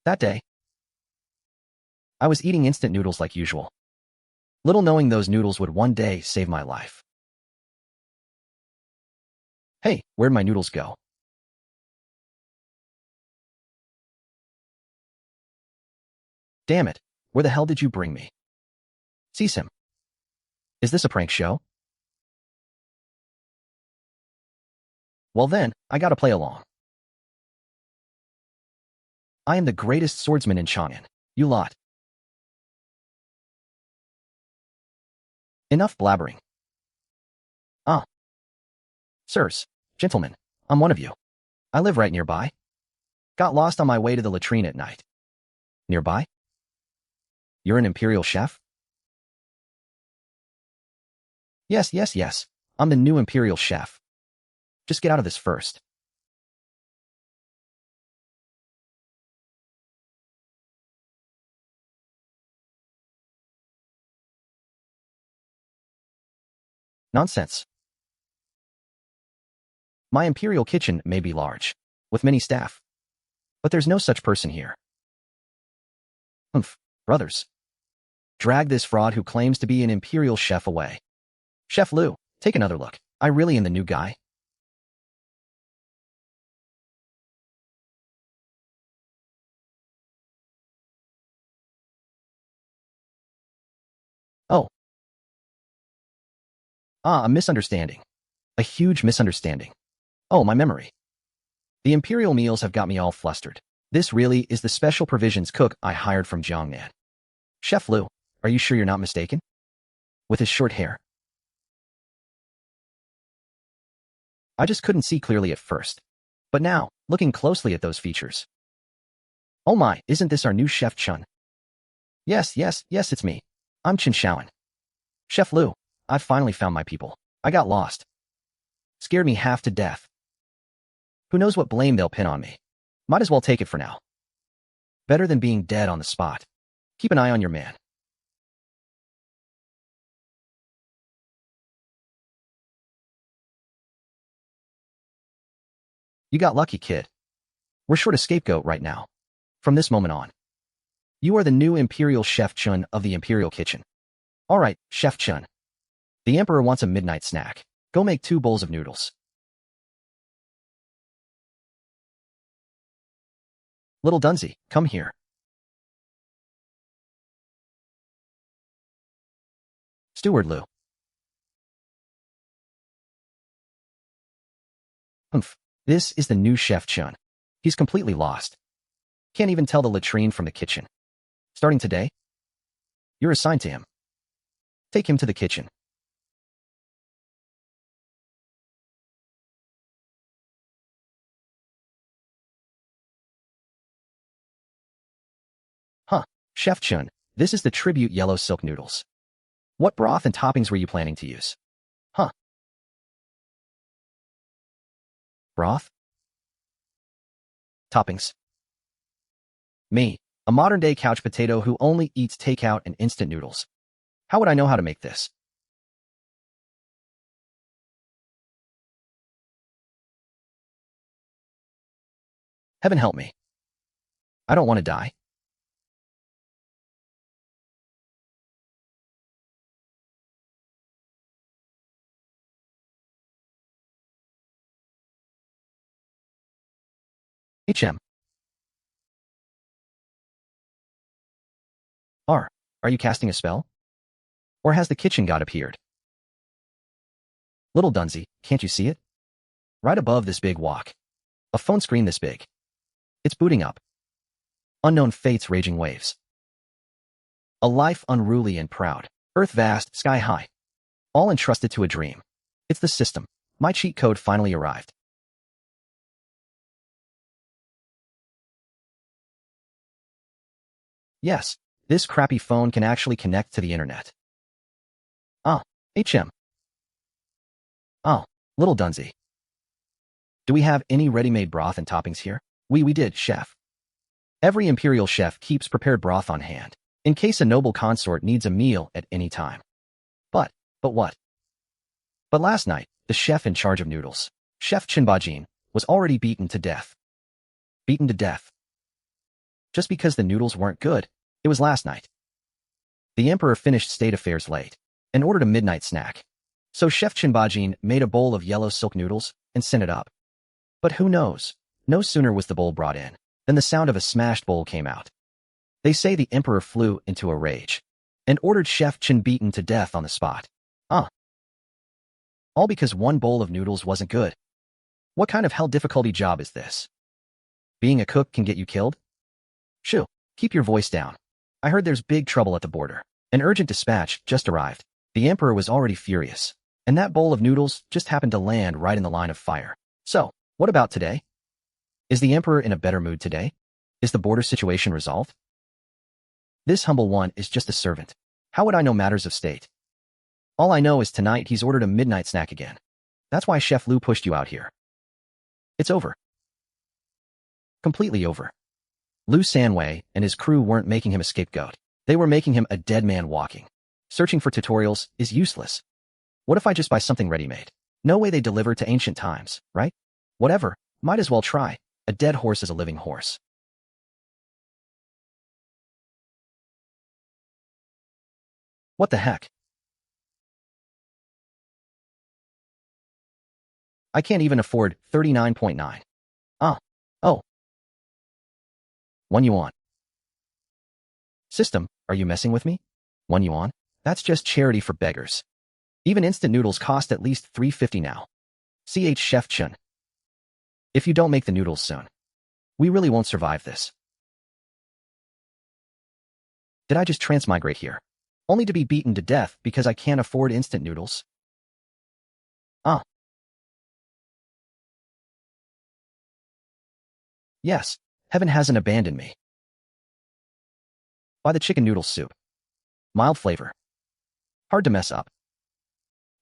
That day, I was eating instant noodles like usual, little knowing those noodles would one day save my life. Hey, where'd my noodles go? Damn it, where the hell did you bring me? Seize him. Is this a prank show? Well then, I gotta play along. I am the greatest swordsman in Chang'an. You lot. Enough blabbering. Ah. Sirs, gentlemen, I'm one of you. I live right nearby. Got lost on my way to the latrine at night. Nearby? You're an imperial chef? Yes, yes, yes. I'm the new imperial chef. Just get out of this first. Nonsense. My imperial kitchen may be large, with many staff, but there's no such person here. Humph, brothers. Drag this fraud who claims to be an imperial chef away. Chef Liu, take another look. I really am the new guy. Oh. Ah, a misunderstanding. A huge misunderstanding. Oh, my memory. The imperial meals have got me all flustered. This really is the special provisions cook I hired from Jiangnan. Chef Liu, are you sure you're not mistaken? With his short hair. I just couldn't see clearly at first. But now, looking closely at those features. Oh my, isn't this our new Chef Chen? Yes, yes, yes, it's me. I'm Chen Shao'an. Chef Liu, I've finally found my people. I got lost. Scared me half to death. Who knows what blame they'll pin on me. Might as well take it for now. Better than being dead on the spot. Keep an eye on your man. You got lucky, kid. We're short a scapegoat right now. From this moment on. You are the new Imperial Chef Chen of the Imperial Kitchen. All right, Chef Chen. The Emperor wants a midnight snack. Go make 2 bowls of noodles. Little Dunsey, come here. Steward Liu. Humph, this is the new Chef Chen. He's completely lost. Can't even tell the latrine from the kitchen. Starting today, you're assigned to him. Take him to the kitchen. Huh, Chef Chen, this is the tribute yellow silk noodles. What broth and toppings were you planning to use? Huh. Broth? Toppings. Me, a modern-day couch potato who only eats takeout and instant noodles. How would I know how to make this? Heaven help me. I don't want to die. HM. R. Are you casting a spell? Or has the kitchen god appeared? Little Dunsey, can't you see it? Right above this big wok. A phone screen this big. It's booting up. Unknown fates raging waves. A life unruly and proud. Earth vast, sky high. All entrusted to a dream. It's the system. My cheat code finally arrived. Yes, this crappy phone can actually connect to the internet. Ah, HM. Oh, little Dunsey. Do we have any ready-made broth and toppings here? We did, chef. Every imperial chef keeps prepared broth on hand, in case a noble consort needs a meal at any time. But what? But last night, the chef in charge of noodles, Chef Chen Bajin, was already beaten to death. Beaten to death. just because the noodles weren't good. It was last night. The emperor finished state affairs late and ordered a midnight snack. So Chef Chen Bajin made a bowl of yellow silk noodles and sent it up. But who knows? No sooner was the bowl brought in than the sound of a smashed bowl came out. They say the emperor flew into a rage and ordered Chef Chen beaten to death on the spot. All because one bowl of noodles wasn't good. What kind of hell difficulty job is this? Being a cook can get you killed? Shoo, keep your voice down. I heard there's big trouble at the border. An urgent dispatch just arrived. The emperor was already furious, and that bowl of noodles just happened to land right in the line of fire. So, what about today? Is the emperor in a better mood today? Is the border situation resolved? This humble one is just a servant. How would I know matters of state? All I know is tonight he's ordered a midnight snack again. That's why Chef Lu pushed you out here. It's over. Completely over. Lu Sanwei and his crew weren't making him a scapegoat. They were making him a dead man walking. Searching for tutorials is useless. What if I just buy something ready-made? No way they deliver to ancient times, right? Whatever, might as well try. A dead horse is a living horse. What the heck? I can't even afford 39.9. Oh. 1 yuan. System, are you messing with me? 1 yuan? That's just charity for beggars. Even instant noodles cost at least 3.50 now. Chef Chen. If you don't make the noodles soon, we really won't survive this. Did I just transmigrate here? Only to be beaten to death because I can't afford instant noodles? Yes, heaven hasn't abandoned me. Buy the chicken noodle soup. Mild flavor. Hard to mess up.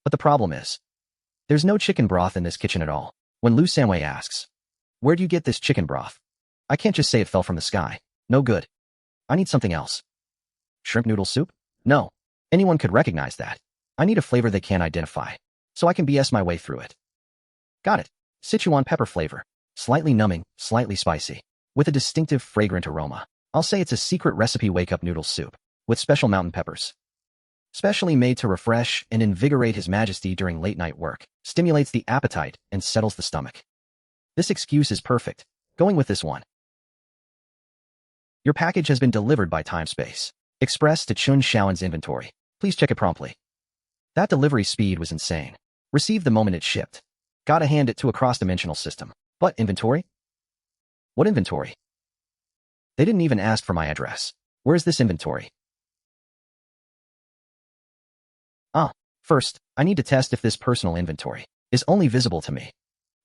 But the problem is, there's no chicken broth in this kitchen at all. When Lu Sanwei asks, where do you get this chicken broth? I can't just say it fell from the sky. No good. I need something else. Shrimp noodle soup? No. Anyone could recognize that. I need a flavor they can't identify, so I can BS my way through it. Got it. Sichuan pepper flavor. Slightly numbing, slightly spicy, with a distinctive fragrant aroma. I'll say it's a secret recipe wake-up noodle soup, with special mountain peppers. Specially made to refresh and invigorate His Majesty during late-night work, stimulates the appetite and settles the stomach. This excuse is perfect. Going with this one. Your package has been delivered by Timespace Express to Chen Shao'an's inventory. Please check it promptly. That delivery speed was insane. Received the moment it shipped. Gotta hand it to a cross-dimensional system. But inventory? What inventory? They didn't even ask for my address. Where's this inventory? First, I need to test if this personal inventory is only visible to me.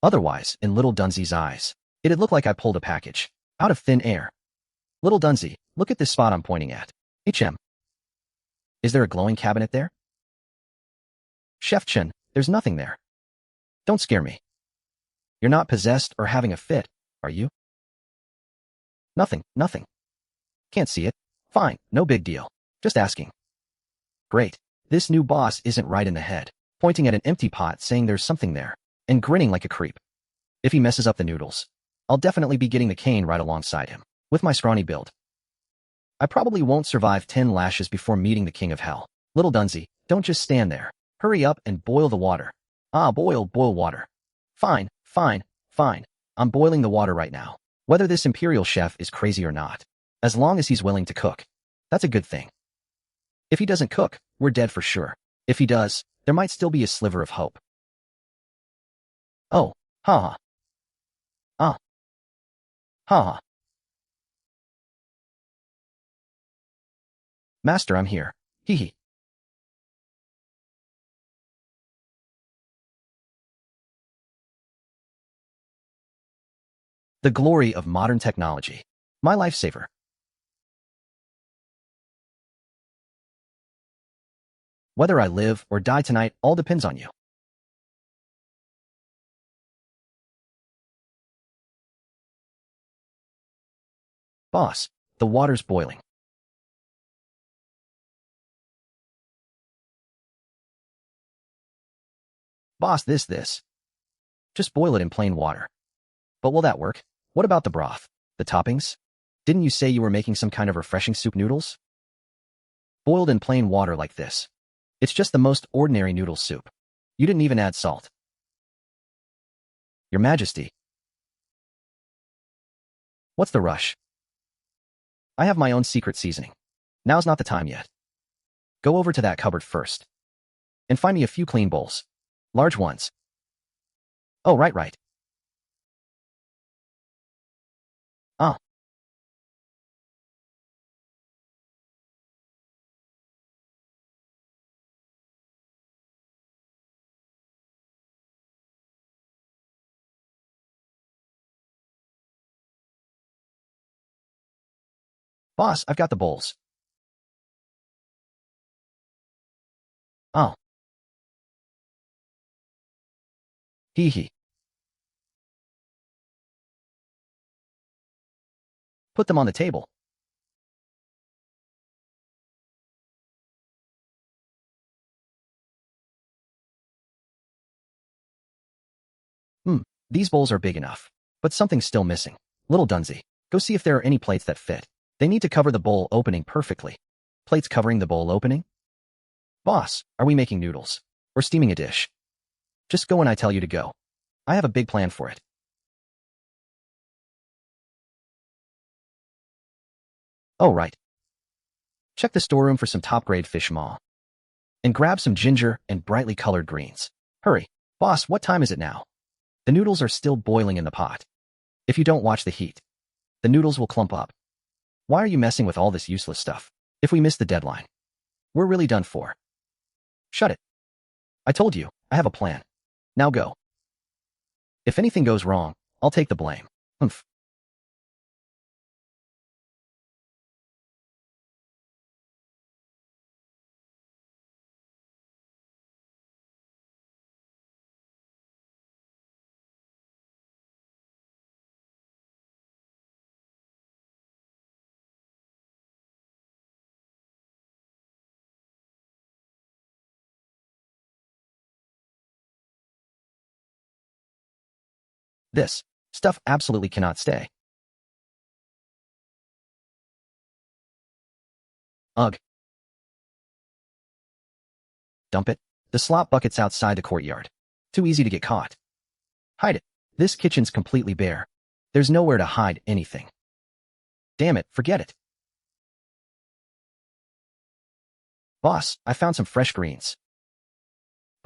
Otherwise, in little Dunzy's eyes, it'd look like I pulled a package out of thin air. Little Dunzy, look at this spot I'm pointing at. Is there a glowing cabinet there? Chef Chen, there's nothing there. Don't scare me. You're not possessed or having a fit, are you? Nothing. Can't see it. Fine, no big deal. Just asking. Great. This new boss isn't right in the head, pointing at an empty pot saying there's something there, and grinning like a creep. If he messes up the noodles, I'll definitely be getting the cane right alongside him, with my scrawny build. I probably won't survive 10 lashes before meeting the king of hell. Little Dunzy, don't just stand there. Hurry up and boil the water. Boil water. Fine. I'm boiling the water right now. Whether this imperial chef is crazy or not, as long as he's willing to cook, that's a good thing. If he doesn't cook, we're dead for sure. If he does, there might still be a sliver of hope. Oh, ha. Master, I'm here. Hee. The glory of modern technology. My lifesaver. Whether I live or die tonight all depends on you. Boss, the water's boiling. Boss, this. Just boil it in plain water. But will that work? What about the broth? The toppings? Didn't you say you were making some kind of refreshing soup noodles? Boiled in plain water like this. It's just the most ordinary noodle soup. You didn't even add salt. Your Majesty. What's the rush? I have my own secret seasoning. Now's not the time yet. Go over to that cupboard first. And find me a few clean bowls. Large ones. Oh, right. Ah. Boss, I've got the bowls. Oh. Hee hee. Put them on the table. These bowls are big enough. But something's still missing. Little Dunsey, go see if there are any plates that fit. They need to cover the bowl opening perfectly. Plates covering the bowl opening? Boss, are we making noodles? Or steaming a dish? Just go when I tell you to go. I have a big plan for it. Oh, right. Check the storeroom for some top-grade fish maw. And grab some ginger and brightly colored greens. Hurry. Boss, what time is it now? The noodles are still boiling in the pot. If you don't watch the heat, the noodles will clump up. Why are you messing with all this useless stuff? If we miss the deadline, we're really done for. Shut it. I told you, I have a plan. Now go. If anything goes wrong, I'll take the blame. Humph. This stuff absolutely cannot stay. Ugh. Dump it. The slop bucket's outside the courtyard. Too easy to get caught. Hide it. This kitchen's completely bare. There's nowhere to hide anything. Damn it, forget it. Boss, I found some fresh greens.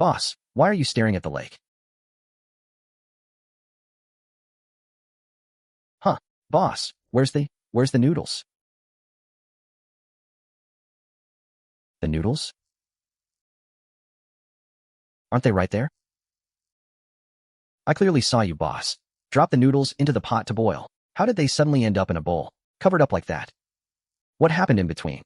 Boss, why are you staring at the lake? Huh, boss, where's the noodles? The noodles? Aren't they right there? I clearly saw you, boss. Drop the noodles into the pot to boil. How did they suddenly end up in a bowl, covered up like that? What happened in between?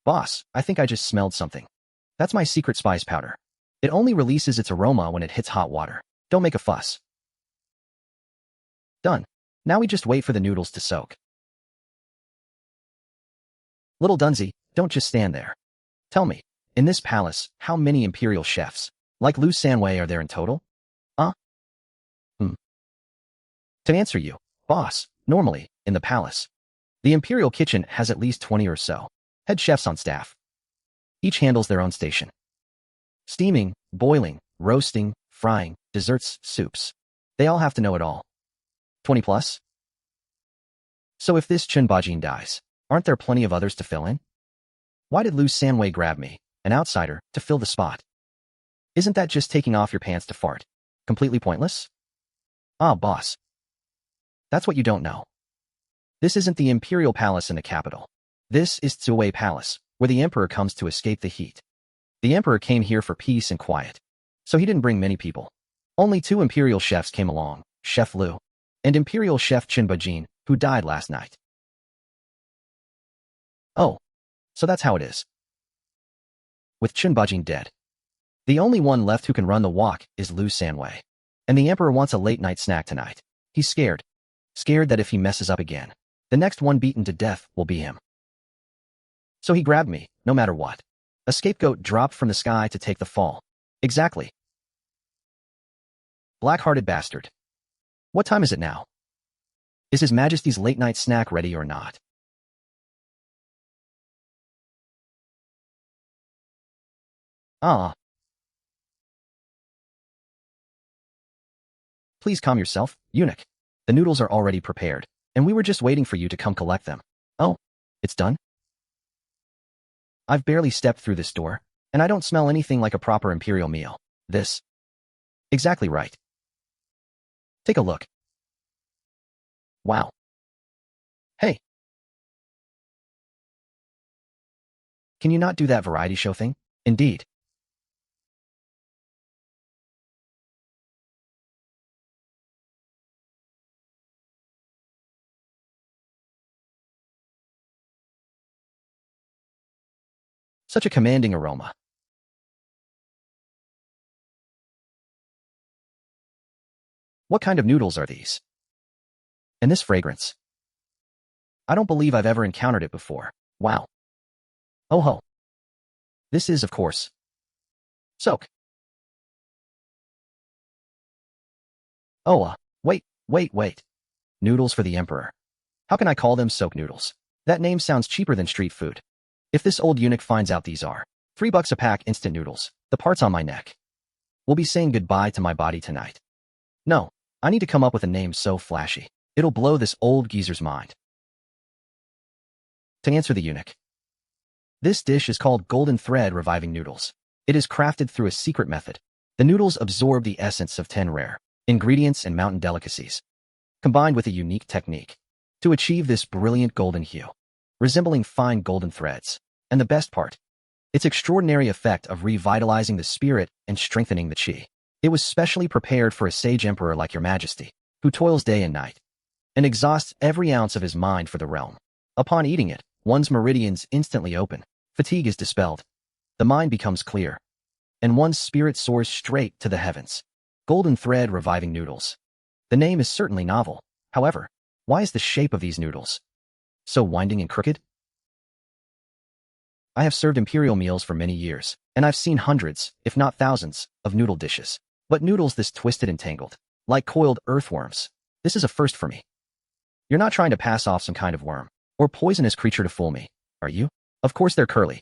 Boss, I think I just smelled something. That's my secret spice powder. It only releases its aroma when it hits hot water. Don't make a fuss. Done. Now we just wait for the noodles to soak. Little Dunsey, don't just stand there. Tell me, in this palace, how many imperial chefs, like Lu Sanwei, are there in total? To answer you, boss, normally, in the palace, the imperial kitchen has at least 20 or so head chefs on staff. Each handles their own station. Steaming, boiling, roasting, frying, desserts, soups. They all have to know it all. 20 plus? So if this Chen Bajin dies, aren't there plenty of others to fill in? Why did Lu Sanwei grab me, an outsider, to fill the spot? Isn't that just taking off your pants to fart? Completely pointless? Ah, boss. That's what you don't know. This isn't the imperial palace in the capital. This is Zuwei Palace, where the emperor comes to escape the heat. The emperor came here for peace and quiet, so he didn't bring many people. Only 2 imperial chefs came along, Chef Lu and imperial chef Chen Bajin, who died last night. Oh, so that's how it is. With Chen Bajin dead, the only one left who can run the wok is Lu Sanwei. And the emperor wants a late-night snack tonight. He's scared. Scared that if he messes up again, the next one beaten to death will be him. So he grabbed me, no matter what. A scapegoat dropped from the sky to take the fall. Exactly. Black-hearted bastard. What time is it now? Is His Majesty's late-night snack ready or not? Ah, please calm yourself, eunuch. The noodles are already prepared, and we were just waiting for you to come collect them. Oh, it's done? I've barely stepped through this door, and I don't smell anything like a proper imperial meal. This. Exactly right. Take a look. Wow. Hey, can you not do that variety show thing? Indeed. Such a commanding aroma. What kind of noodles are these? And this fragrance. I don't believe I've ever encountered it before. Wow. Oh ho. This is, of course, soak. Oh, wait. Noodles for the Emperor. How can I call them soak noodles? That name sounds cheaper than street food. If this old eunuch finds out these are $3 a pack instant noodles, the parts on my neck will be saying goodbye to my body tonight. No, I need to come up with a name so flashy. It'll blow this old geezer's mind. To answer the eunuch, this dish is called golden thread reviving noodles. It is crafted through a secret method. The noodles absorb the essence of 10 rare ingredients and mountain delicacies, combined with a unique technique to achieve this brilliant golden hue, resembling fine golden threads. And the best part, its extraordinary effect of revitalizing the spirit and strengthening the chi. It was specially prepared for a sage emperor like your majesty, who toils day and night, and exhausts every ounce of his mind for the realm. Upon eating it, one's meridians instantly open, fatigue is dispelled, the mind becomes clear, and one's spirit soars straight to the heavens. Golden thread reviving noodles. The name is certainly novel. However, why is the shape of these noodles so winding and crooked? I have served imperial meals for many years, and I've seen hundreds, if not thousands, of noodle dishes. But noodles this twisted and tangled, like coiled earthworms, this is a first for me. You're not trying to pass off some kind of worm or poisonous creature to fool me, are you? Of course they're curly.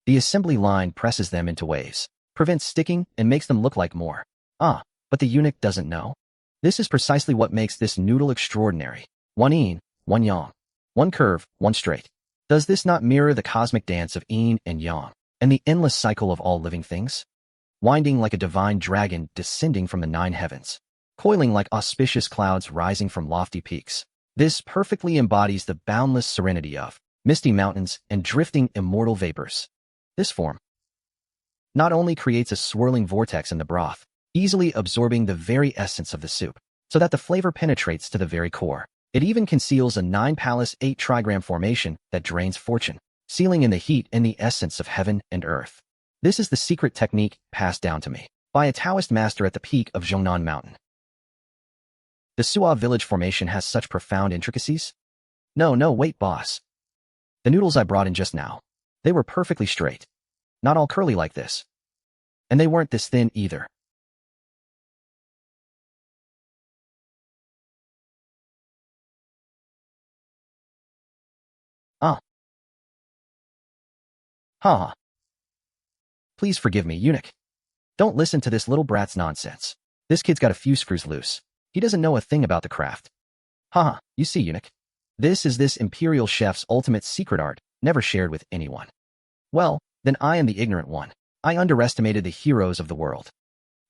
The assembly line presses them into waves, prevents sticking, and makes them look like more. Ah, but the eunuch doesn't know. This is precisely what makes this noodle extraordinary. One yin, one yang. One curve, one straight. Does this not mirror the cosmic dance of yin and yang, and the endless cycle of all living things? Winding like a divine dragon descending from the 9 heavens, coiling like auspicious clouds rising from lofty peaks. This perfectly embodies the boundless serenity of misty mountains and drifting immortal vapors. This form not only creates a swirling vortex in the broth, easily absorbing the very essence of the soup, so that the flavor penetrates to the very core. It even conceals a 9-palace 8-trigram formation that drains fortune, sealing in the heat and the essence of heaven and earth. This is the secret technique passed down to me by a Taoist master at the peak of Zhongnan Mountain. The Suave village formation has such profound intricacies? No, wait, boss. The noodles I brought in just now, they were perfectly straight. Not all curly like this. And they weren't this thin either. Ah. Ha. Please forgive me, eunuch. Don't listen to this little brat's nonsense. This kid's got a few screws loose. He doesn't know a thing about the craft. Haha, you see, eunuch. This is this imperial chef's ultimate secret art, never shared with anyone. Well, then I am the ignorant one. I underestimated the heroes of the world.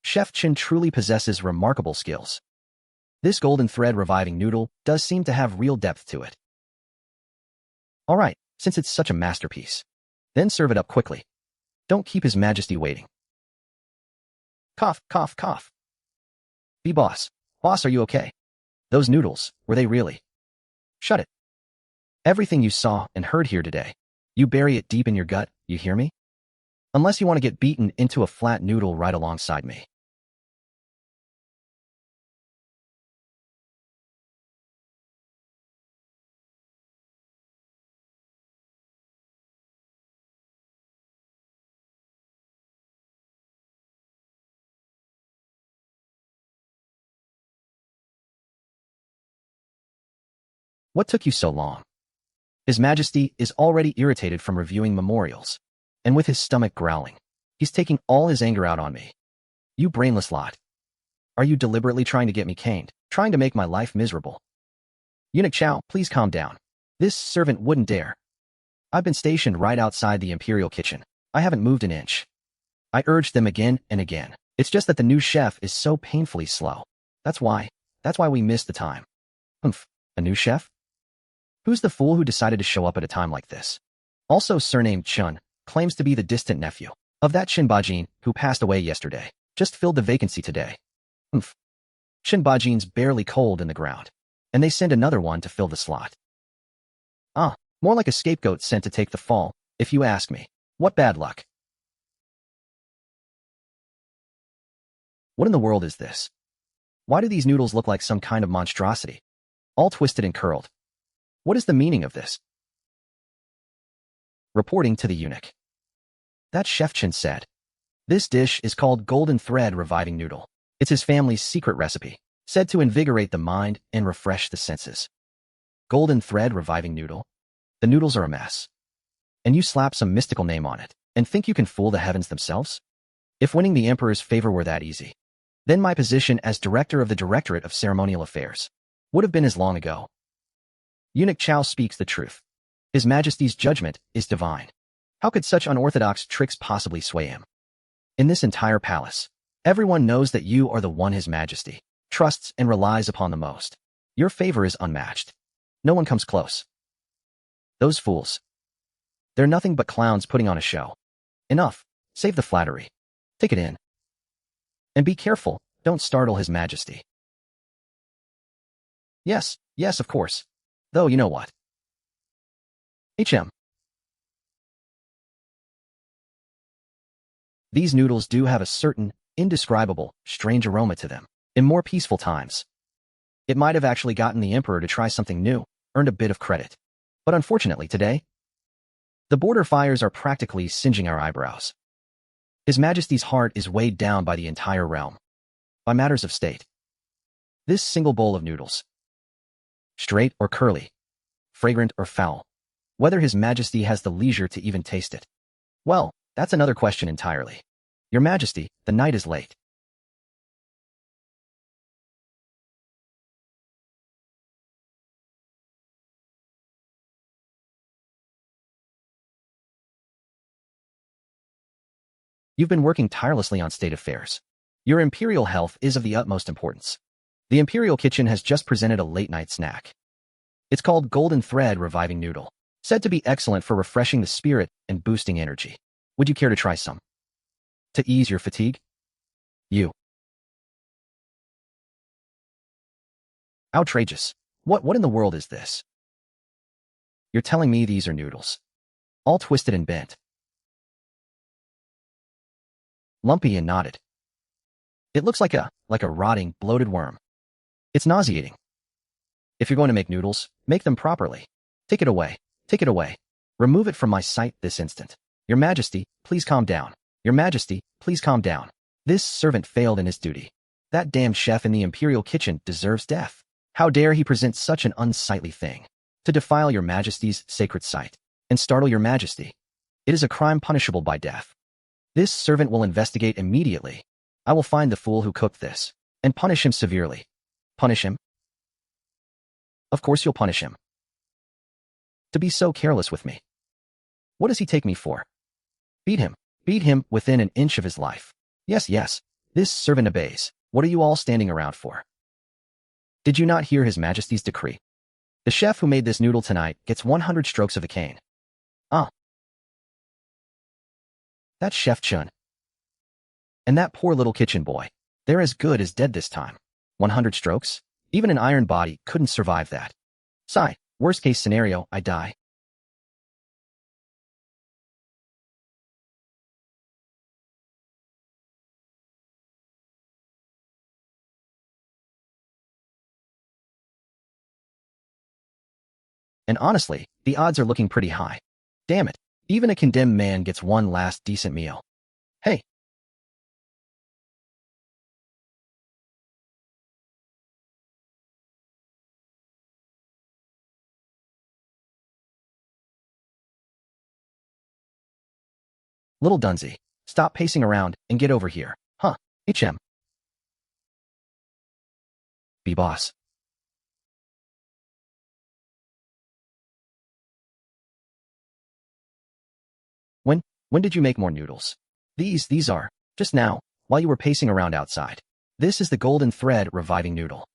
Chef Chen truly possesses remarkable skills. This golden thread reviving noodle does seem to have real depth to it. All right, since it's such a masterpiece, then serve it up quickly. Don't keep His Majesty waiting. Cough. Be boss. Boss, are you okay? Those noodles, were they really? Shut it. Everything you saw and heard here today, you bury it deep in your gut, you hear me? Unless you want to get beaten into a flat noodle right alongside me. What took you so long? His Majesty is already irritated from reviewing memorials, and with his stomach growling, he's taking all his anger out on me. You brainless lot. Are you deliberately trying to get me caned, trying to make my life miserable? Eunuch Chow, please calm down. This servant wouldn't dare. I've been stationed right outside the imperial kitchen. I haven't moved an inch. I urged them again and again. It's just that the new chef is so painfully slow. That's why we missed the time. Humph, a new chef? Who's the fool who decided to show up at a time like this? Also surnamed Chun, claims to be the distant nephew of that Chen Bajin who passed away yesterday. Just filled the vacancy today. Humph. Chen Bajin's barely cold in the ground, and they send another one to fill the slot. Ah, more like a scapegoat sent to take the fall, if you ask me. What bad luck. What in the world is this? Why do these noodles look like some kind of monstrosity? All twisted and curled. What is the meaning of this? Reporting to the eunuch. That Chef Chen said. This dish is called Golden Thread Reviving Noodle. It's his family's secret recipe, said to invigorate the mind and refresh the senses. Golden Thread Reviving Noodle? The noodles are a mess. And you slap some mystical name on it, and think you can fool the heavens themselves? If winning the Emperor's favor were that easy, then my position as director of the Directorate of Ceremonial Affairs would have been as long ago. Eunuch Chow speaks the truth. His Majesty's judgment is divine. How could such unorthodox tricks possibly sway him? In this entire palace, everyone knows that you are the one His Majesty trusts and relies upon the most. Your favor is unmatched. No one comes close. Those fools. They're nothing but clowns putting on a show. Enough. Save the flattery. Take it in. And be careful, don't startle His Majesty. Yes, of course. Though you know what? These noodles do have a certain, indescribable, strange aroma to them. In more peaceful times, it might have actually gotten the Emperor to try something new, earned a bit of credit. But unfortunately today, the border fires are practically singeing our eyebrows. His Majesty's heart is weighed down by the entire realm, by matters of state. This single bowl of noodles, straight or curly, fragrant or foul, whether His Majesty has the leisure to even taste it, well, that's another question entirely. Your Majesty, the night is late. You've been working tirelessly on state affairs. Your imperial health is of the utmost importance. The imperial kitchen has just presented a late-night snack. It's called Golden Thread Reviving Noodle, said to be excellent for refreshing the spirit and boosting energy. Would you care to try some? To ease your fatigue? You. Outrageous. What in the world is this? You're telling me these are noodles, all twisted and bent, lumpy and knotted. It looks like a rotting, bloated worm. It's nauseating. If you're going to make noodles, make them properly. Take it away. Take it away. Remove it from my sight this instant. Your Majesty, please calm down. Your Majesty, please calm down. This servant failed in his duty. That damned chef in the imperial kitchen deserves death. How dare he present such an unsightly thing to defile your Majesty's sacred site and startle your Majesty? It is a crime punishable by death. This servant will investigate immediately. I will find the fool who cooked this and punish him severely. Punish him? Of course you'll punish him. To be so careless with me. What does he take me for? Beat him. Beat him within an inch of his life. Yes, this servant obeys. What are you all standing around for? Did you not hear His Majesty's decree? The chef who made this noodle tonight gets 100 strokes of a cane. Ah. That's Chef Chun. And that poor little kitchen boy. They're as good as dead this time. 100 strokes? Even an iron body couldn't survive that. Sigh, worst case scenario, I die. And honestly, the odds are looking pretty high. Damn it, even a condemned man gets one last decent meal. Hey, Little Dunsey, stop pacing around and get over here. Huh, HM. Be boss. When did you make more noodles? These are, just now, while you were pacing around outside. This is the golden thread reviving noodle.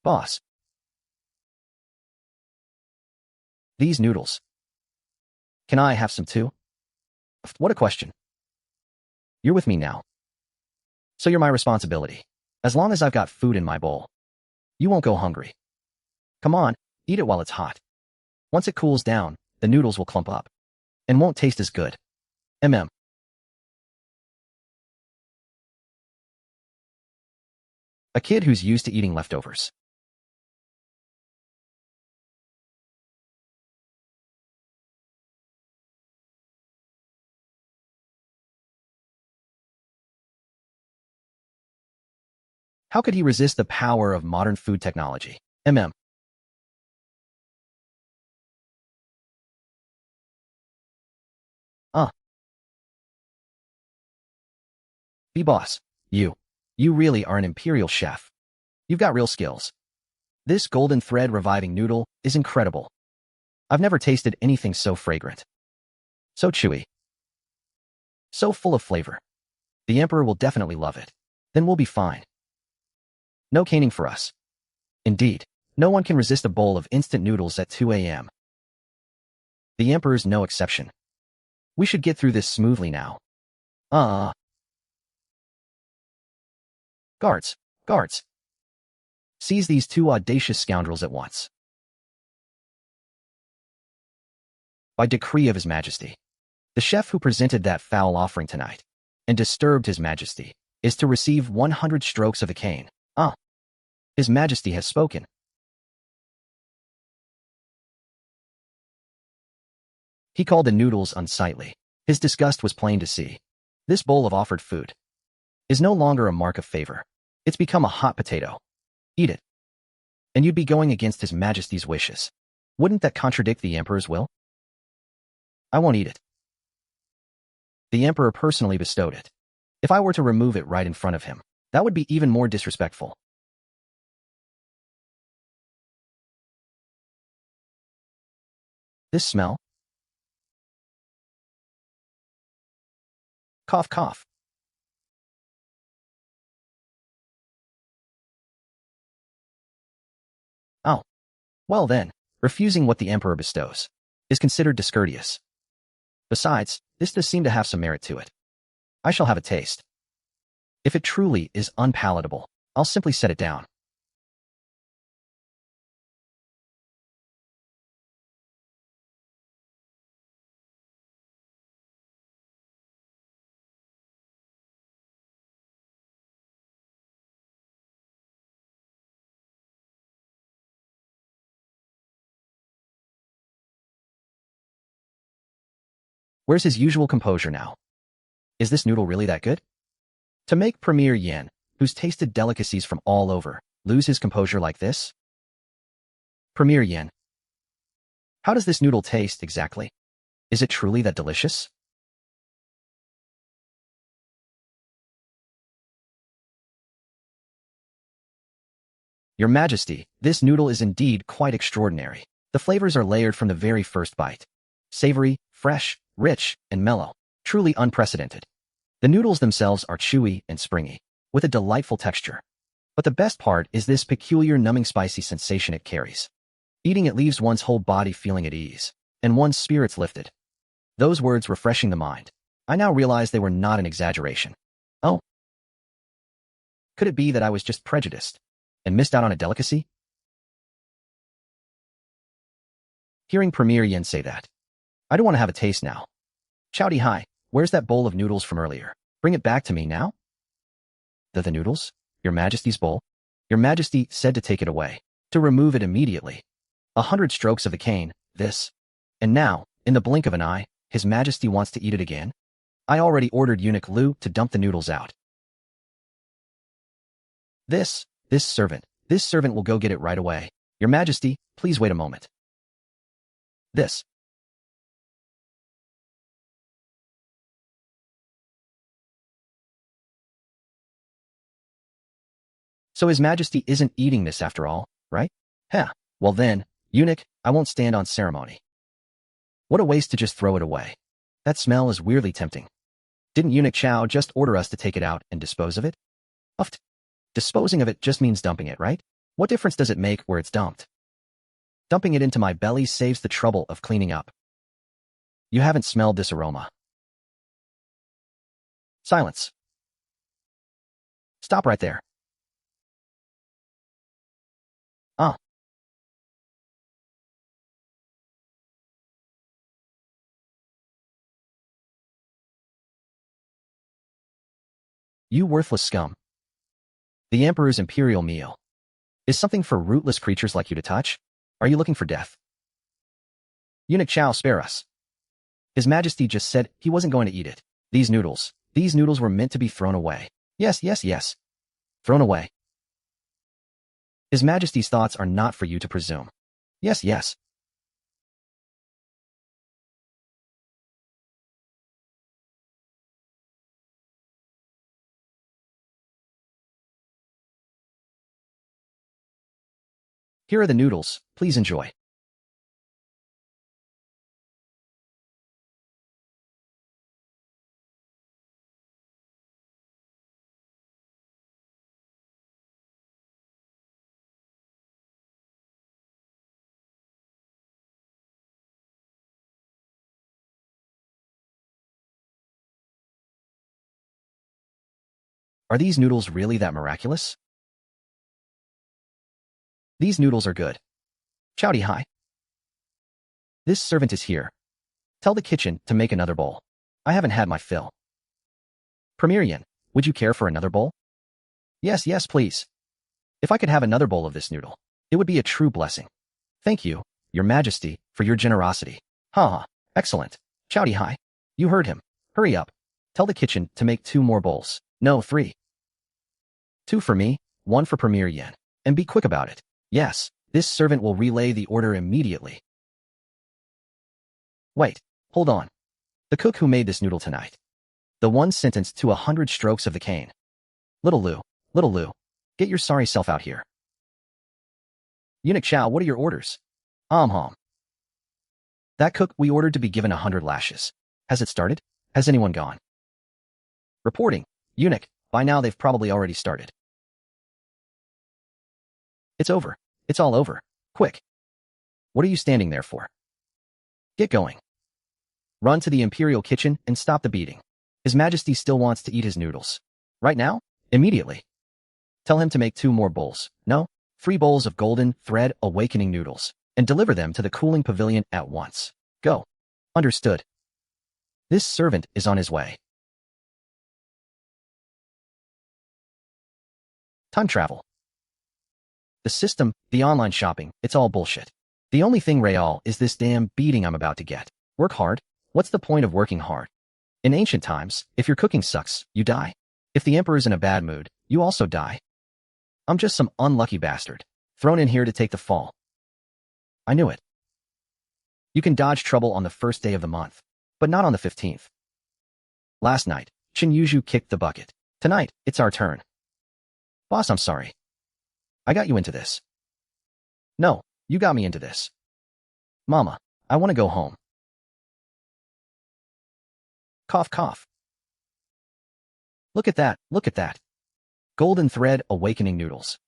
Boss. These noodles. Can I have some too? What a question. You're with me now. So you're my responsibility. As long as I've got food in my bowl, you won't go hungry. Come on, eat it while it's hot. Once it cools down, the noodles will clump up and won't taste as good. Mm. A kid who's used to eating leftovers. How could he resist the power of modern food technology? Mm. Uh. Be boss. You really are an imperial chef. You've got real skills. This golden thread reviving noodle is incredible. I've never tasted anything so fragrant. So chewy. So full of flavor. The Emperor will definitely love it. Then we'll be fine. No caning for us. Indeed, no one can resist a bowl of instant noodles at 2 a.m. The Emperor's no exception. We should get through this smoothly now. Guards, guards. Seize these two audacious scoundrels at once. By decree of His Majesty, the chef who presented that foul offering tonight and disturbed His Majesty is to receive 100 strokes of a cane. His Majesty has spoken. He called the noodles unsightly. His disgust was plain to see. This bowl of offered food is no longer a mark of favor. It's become a hot potato. Eat it. And you'd be going against His Majesty's wishes. Wouldn't that contradict the Emperor's will? I won't eat it. The Emperor personally bestowed it. If I were to remove it right in front of him, that would be even more disrespectful. This smell? Cough, cough. Oh. Well then, refusing what the Emperor bestows is considered discourteous. Besides, this does seem to have some merit to it. I shall have a taste. If it truly is unpalatable, I'll simply set it down. Where's his usual composure now? Is this noodle really that good? To make Premier Yan, who's tasted delicacies from all over, lose his composure like this? Premier Yan. How does this noodle taste exactly? Is it truly that delicious? Your Majesty, this noodle is indeed quite extraordinary. The flavors are layered from the very first bite. Savory, fresh, rich, and mellow. Truly unprecedented. The noodles themselves are chewy and springy, with a delightful texture. But the best part is this peculiar numbing spicy sensation it carries. Eating it leaves one's whole body feeling at ease, and one's spirits lifted. Those words refreshing the mind. I now realize they were not an exaggeration. Oh. Could it be that I was just prejudiced and missed out on a delicacy? Hearing Premier Yin say that, I don't want to have a taste now. Chowdy hi, where's that bowl of noodles from earlier? Bring it back to me now? The noodles? Your Majesty's bowl? Your Majesty said to take it away, to remove it immediately. 100 strokes of the cane, this. And now, in the blink of an eye, His Majesty wants to eat it again? I already ordered Eunuch Lu to dump the noodles out. This servant will go get it right away. Your Majesty, please wait a moment. This. So His Majesty isn't eating this after all, right? Heh. Well then, eunuch, I won't stand on ceremony. What a waste to just throw it away. That smell is weirdly tempting. Didn't Eunuch Chow just order us to take it out and dispose of it? Uft. Disposing of it just means dumping it, right? What difference does it make where it's dumped? Dumping it into my belly saves the trouble of cleaning up. You haven't smelled this aroma. Silence. Stop right there. Ah. You worthless scum. The Emperor's imperial meal is something for rootless creatures like you to touch? Are you looking for death? Eunuch Chow, spare us. His Majesty just said he wasn't going to eat it. These noodles were meant to be thrown away. Yes, yes, yes. Thrown away. His Majesty's thoughts are not for you to presume. Yes, yes. Here are the noodles, please enjoy. Are these noodles really that miraculous? These noodles are good. Chowdy hi. This servant is here. Tell the kitchen to make another bowl. I haven't had my fill. Premierian, would you care for another bowl? Yes, yes, please. If I could have another bowl of this noodle, it would be a true blessing. Thank you, Your Majesty, for your generosity. Ha, excellent. Chowdy hi. You heard him. Hurry up. Tell the kitchen to make 2 more bowls. No, 3. 2 for me, 1 for Premier Yen. And be quick about it. Yes, this servant will relay the order immediately. Wait, hold on. The cook who made this noodle tonight. The one sentenced to 100 strokes of the cane. Little Lou, get your sorry self out here. Eunuch Chow, what are your orders? That cook we ordered to be given 100 lashes. Has it started? Has anyone gone? Reporting. Eunuch, by now they've probably already started. It's over. It's all over. Quick. What are you standing there for? Get going. Run to the imperial kitchen and stop the beating. His Majesty still wants to eat his noodles. Right now? Immediately. Tell him to make 2 more bowls. No, 3 bowls of golden thread awakening noodles, and deliver them to the cooling pavilion at once. Go. Understood. This servant is on his way. Time travel. The system, the online shopping, it's all bullshit. The only thing real is this damn beating I'm about to get. Work hard? What's the point of working hard? In ancient times, if your cooking sucks, you die. If the emperor's in a bad mood, you also die. I'm just some unlucky bastard, thrown in here to take the fall. I knew it. You can dodge trouble on the first day of the month, but not on the 15th. Last night, Chen Yuzhu kicked the bucket. Tonight, it's our turn. Boss, I'm sorry. I got you into this. No, you got me into this. Mama, I want to go home. Cough, cough. Look at that, look at that. Golden Thread Awakening Noodles.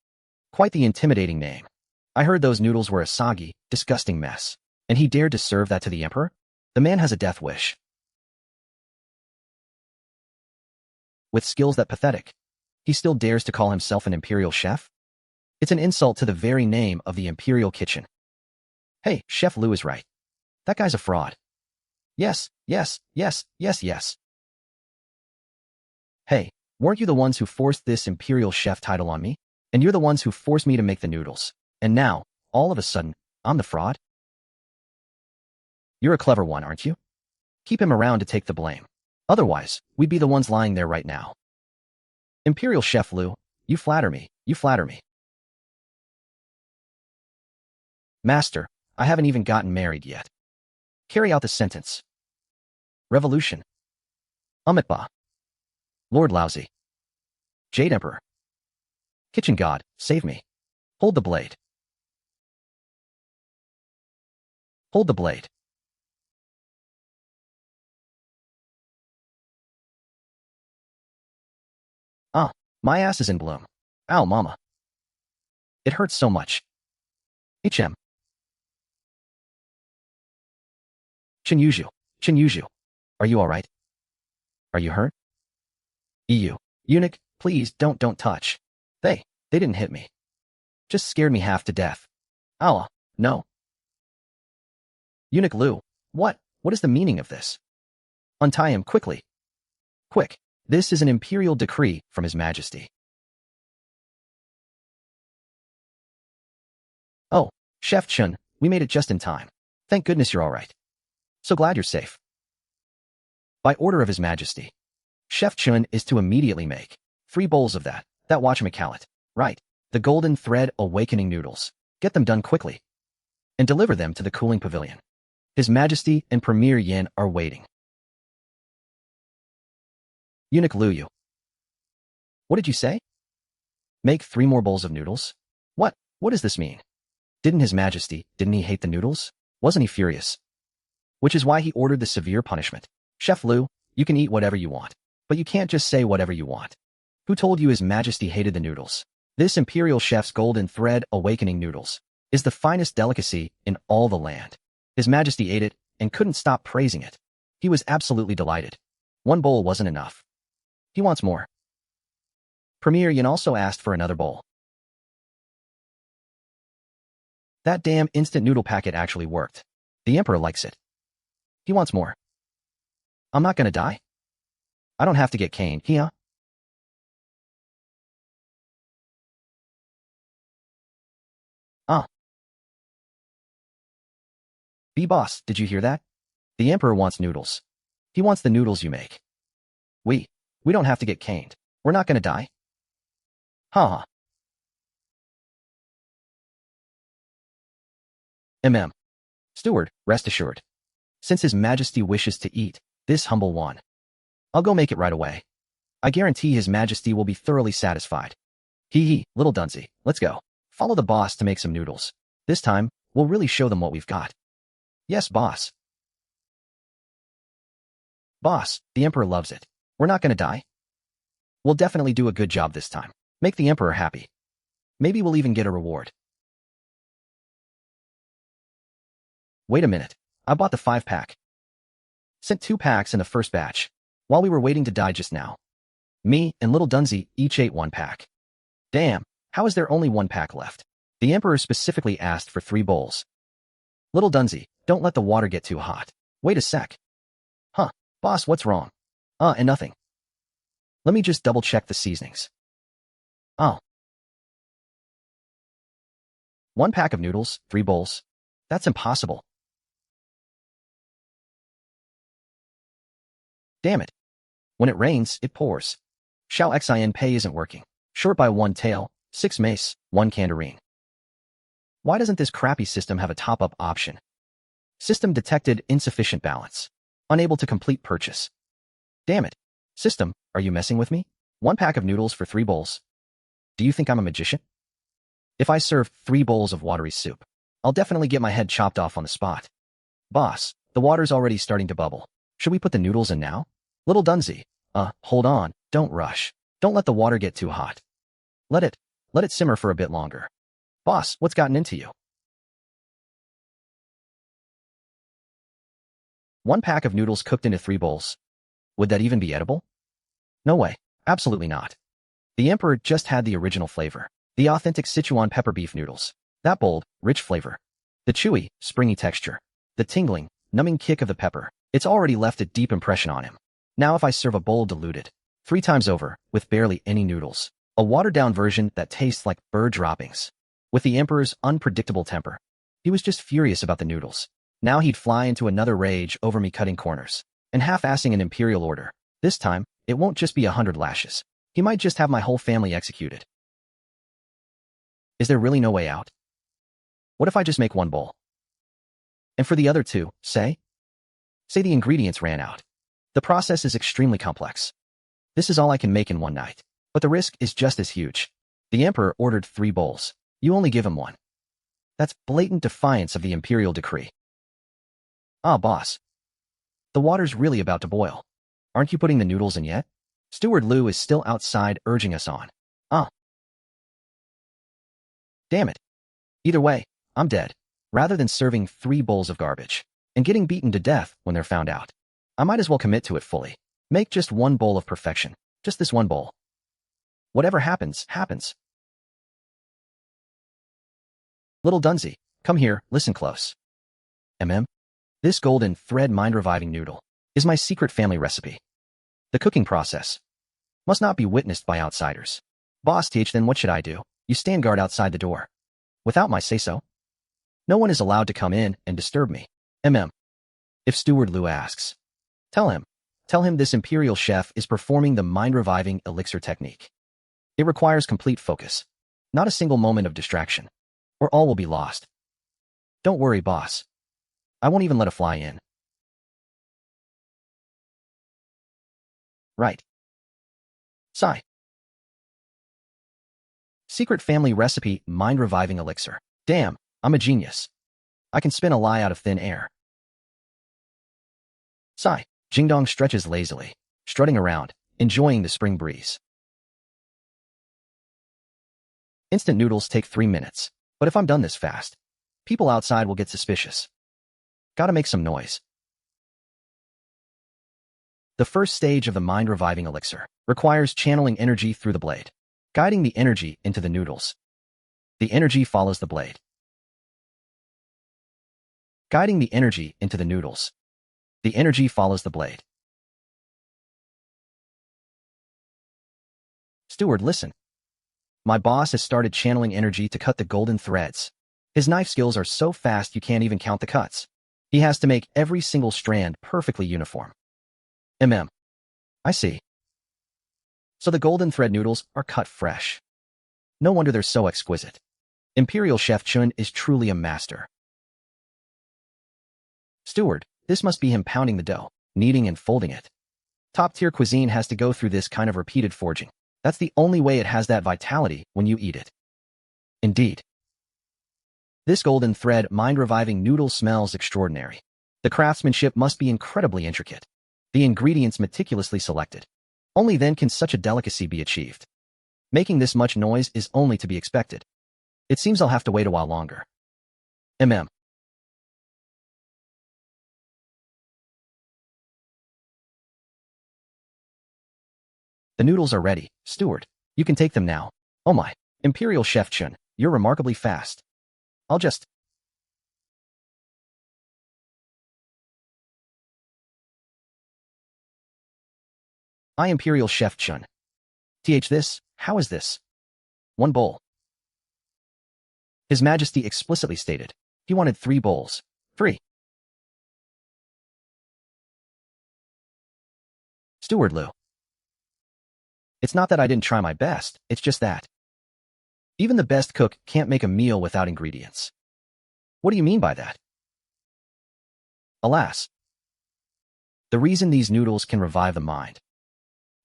Quite the intimidating name. I heard those noodles were a soggy, disgusting mess. And he dared to serve that to the emperor? The man has a death wish. With skills that pathetic, he still dares to call himself an imperial chef? It's an insult to the very name of the imperial kitchen. Hey, Chef Liu is right. That guy's a fraud. Yes, yes, yes, yes, yes. Hey, weren't you the ones who forced this imperial chef title on me? And you're the ones who forced me to make the noodles. And now, all of a sudden, I'm the fraud? You're a clever one, aren't you? Keep him around to take the blame. Otherwise, we'd be the ones lying there right now. Imperial Chef Liu, you flatter me, you flatter me. Master, I haven't even gotten married yet. Carry out the sentence. Revolution. Amitba. Lord Lousy. Jade Emperor. Kitchen God, save me. Hold the blade. Hold the blade. Ah, my ass is in bloom. Ow, mama. It hurts so much. HM. Chinyuju. Chinyuju. Are you alright? Are you hurt? EU. Eunuch, please don't touch. They didn't hit me. Just scared me half to death. Allah, no. Eunuch Lu, what is the meaning of this? Untie him quickly. Quick, this is an imperial decree from His Majesty. Oh, Chef Chun, we made it just in time. Thank goodness you're alright. So glad you're safe. By order of His Majesty, Chef Chun is to immediately make 3 bowls of that whatchamacallit. Right, the golden thread awakening noodles. Get them done quickly. And deliver them to the cooling pavilion. His Majesty and Premier Yin are waiting. Eunuch Lu Yu. What did you say? Make 3 more bowls of noodles? What does this mean? Didn't His Majesty, didn't he hate the noodles? Wasn't he furious? Which is why he ordered the severe punishment. Chef Lu, you can eat whatever you want. But you can't just say whatever you want. Who told you His Majesty hated the noodles? This imperial chef's golden thread awakening noodles is the finest delicacy in all the land. His Majesty ate it and couldn't stop praising it. He was absolutely delighted. 1 bowl wasn't enough. He wants more. Premier Yin also asked for another bowl. That damn instant noodle packet actually worked. The Emperor likes it. He wants more. I'm not gonna die. I don't have to get caned, huh? B-boss, did you hear that? The Emperor wants noodles. He wants the noodles you make. We don't have to get caned. We're not gonna die. Ha. Steward, rest assured. Since His Majesty wishes to eat this humble one, I'll go make it right away. I guarantee His Majesty will be thoroughly satisfied. Hee, little Dunsey, let's go. Follow the boss to make some noodles. This time, we'll really show them what we've got. Yes, boss. Boss, the Emperor loves it. We're not gonna die. We'll definitely do a good job this time. Make the Emperor happy. Maybe we'll even get a reward. Wait a minute. I bought the 5-pack. Sent 2 packs in the first batch, while we were waiting to die just now. Me and little Dunsey each ate 1 pack. Damn, how is there only 1 pack left? The Emperor specifically asked for 3 bowls. Little Dunsey, don't let the water get too hot. Wait a sec. Huh, boss, what's wrong? And nothing. Let me just double check the seasonings. Oh. 1 pack of noodles, 3 bowls. That's impossible. Damn it. When it rains, it pours. Shao'an pay isn't working. Short by 1 tail, 6 mace, 1 candarine. Why doesn't this crappy system have a top-up option? System detected insufficient balance. Unable to complete purchase. Damn it. System, are you messing with me? 1 pack of noodles for 3 bowls. Do you think I'm a magician? If I serve 3 bowls of watery soup, I'll definitely get my head chopped off on the spot. Boss, the water's already starting to bubble. Should we put the noodles in now? Little Dunsey, hold on, don't rush. Don't let the water get too hot. Let it simmer for a bit longer. Boss, what's gotten into you? 1 pack of noodles cooked into 3 bowls. Would that even be edible? No way, absolutely not. The Emperor just had the original flavor. The authentic Sichuan pepper beef noodles. That bold, rich flavor. The chewy, springy texture. The tingling, numbing kick of the pepper. It's already left a deep impression on him. Now if I serve a bowl diluted, 3 times over, with barely any noodles, a watered-down version that tastes like bird droppings. With the Emperor's unpredictable temper, he was just furious about the noodles. Now he'd fly into another rage over me cutting corners and half-assing an imperial order. This time, it won't just be 100 lashes. He might just have my whole family executed. Is there really no way out? What if I just make one bowl? And for the other two, say the ingredients ran out. The process is extremely complex. This is all I can make in one night. But the risk is just as huge. The emperor ordered 3 bowls. You only give him 1. That's blatant defiance of the imperial decree. Ah, boss. The water's really about to boil. Aren't you putting the noodles in yet? Steward Liu is still outside urging us on. Ah. Damn it. Either way, I'm dead. Rather than serving 3 bowls of garbage and getting beaten to death when they're found out, I might as well commit to it fully. Make just 1 bowl of perfection. Just this 1 bowl. Whatever happens, happens. Little Dunsey, come here, listen close. This golden thread mind-reviving noodle is my secret family recipe. The cooking process must not be witnessed by outsiders. Boss TH, then what should I do? You stand guard outside the door. Without my say-so? No one is allowed to come in and disturb me. If Steward Liu asks, tell him this imperial chef is performing the mind-reviving elixir technique. It requires complete focus, not a single moment of distraction, or all will be lost. Don't worry, boss. I won't even let a fly in. Right. Sigh. Secret family recipe, mind-reviving elixir. Damn, I'm a genius. I can spin a lie out of thin air. Sigh. Jingdong stretches lazily, strutting around, enjoying the spring breeze. Instant noodles take 3 minutes, but if I'm done this fast, people outside will get suspicious. Gotta make some noise. The first stage of the mind-reviving elixir requires channeling energy through the blade, guiding the energy into the noodles. The energy follows the blade, guiding the energy into the noodles. The energy follows the blade. Steward, listen. My boss has started channeling energy to cut the golden threads. His knife skills are so fast you can't even count the cuts. He has to make every single strand perfectly uniform. I see. So the golden thread noodles are cut fresh. No wonder they're so exquisite. Imperial Chef Chen is truly a master. Steward, this must be him pounding the dough, kneading and folding it. Top-tier cuisine has to go through this kind of repeated forging. That's the only way it has that vitality when you eat it. Indeed. This golden thread mind-reviving noodle smells extraordinary. The craftsmanship must be incredibly intricate. The ingredients meticulously selected. Only then can such a delicacy be achieved. Making this much noise is only to be expected. It seems I'll have to wait a while longer. The noodles are ready, Steward. You can take them now. Oh my, Imperial Chef Chen, you're remarkably fast. I'll just... I Imperial Chef Chen. This, how is this? 1 bowl. His Majesty explicitly stated he wanted 3 bowls. 3. Steward Liu. It's not that I didn't try my best, it's just that even the best cook can't make a meal without ingredients. What do you mean by that? Alas, the reason these noodles can revive the mind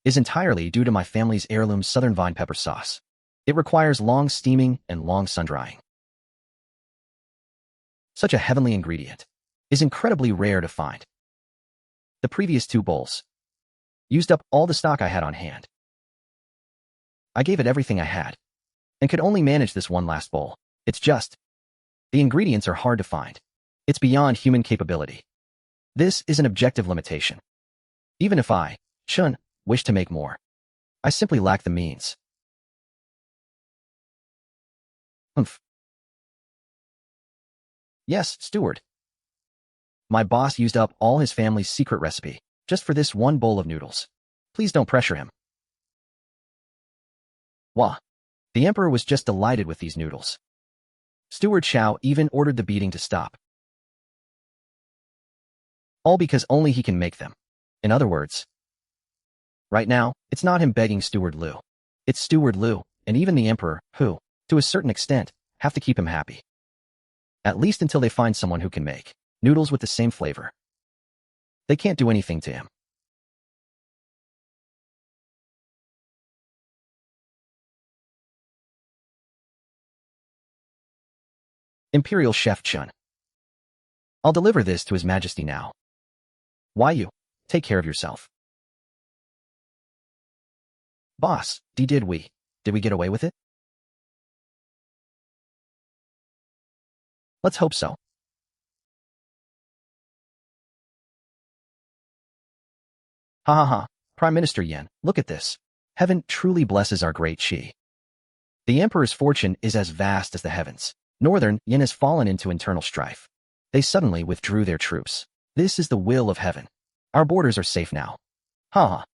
is entirely due to my family's heirloom southern vine pepper sauce. It requires long steaming and long sun-drying. Such a heavenly ingredient is incredibly rare to find. The previous 2 bowls used up all the stock I had on hand. I gave it everything I had, and could only manage this one last bowl. It's just, the ingredients are hard to find. It's beyond human capability. This is an objective limitation. Even if I, Chen, wish to make more, I simply lack the means. Yes, Steward. My boss used up all his family's secret recipe, just for this 1 bowl of noodles. Please don't pressure him. Wah. The Emperor was just delighted with these noodles. Steward Xiao even ordered the beating to stop. All because only he can make them. In other words, right now, it's not him begging Steward Liu. It's Steward Liu, and even the Emperor, who, to a certain extent, have to keep him happy. At least until they find someone who can make noodles with the same flavor. They can't do anything to him. Imperial Chef Chen. I'll deliver this to His Majesty now. Why you? Take care of yourself. Boss, did we get away with it? Let's hope so. Ha ha ha, Prime Minister Yan, look at this. Heaven truly blesses our great Qi. The Emperor's fortune is as vast as the heavens. Northern Yin has fallen into internal strife. They suddenly withdrew their troops. This is the will of heaven. Our borders are safe now. Ha ha.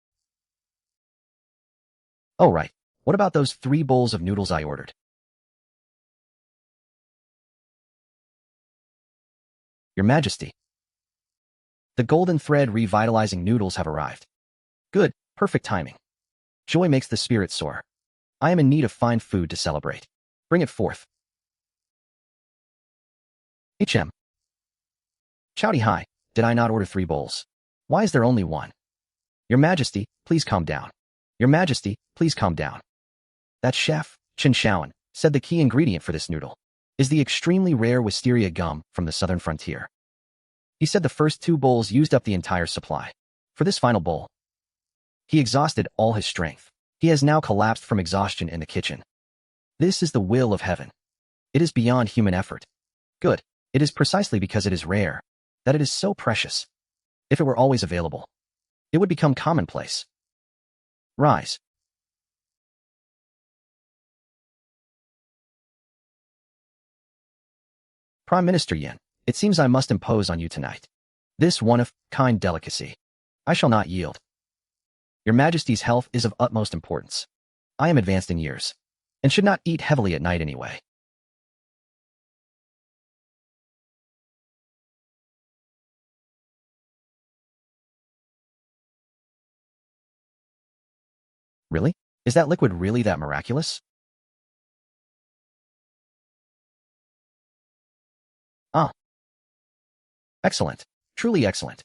Oh right, what about those 3 bowls of noodles I ordered? Your Majesty. The golden thread revitalizing noodles have arrived. Good, perfect timing. Joy makes the spirit soar. I am in need of fine food to celebrate. Bring it forth. HM. Chowdy hi, did I not order 3 bowls? Why is there only 1? Your Majesty, please calm down. Your Majesty, please calm down. That chef, Chen Shao'an, said the key ingredient for this noodle is the extremely rare wisteria gum from the southern frontier. He said the first 2 bowls used up the entire supply. For this final bowl, he exhausted all his strength. He has now collapsed from exhaustion in the kitchen. This is the will of heaven. It is beyond human effort. Good. It is precisely because it is rare that it is so precious. If it were always available, it would become commonplace. Rise. Prime Minister Yan, it seems I must impose on you tonight. This one-of-kind delicacy. I shall not yield. Your Majesty's health is of utmost importance. I am advanced in years, and should not eat heavily at night anyway. Really? Is that liquid really that miraculous? Ah. Excellent. Truly excellent.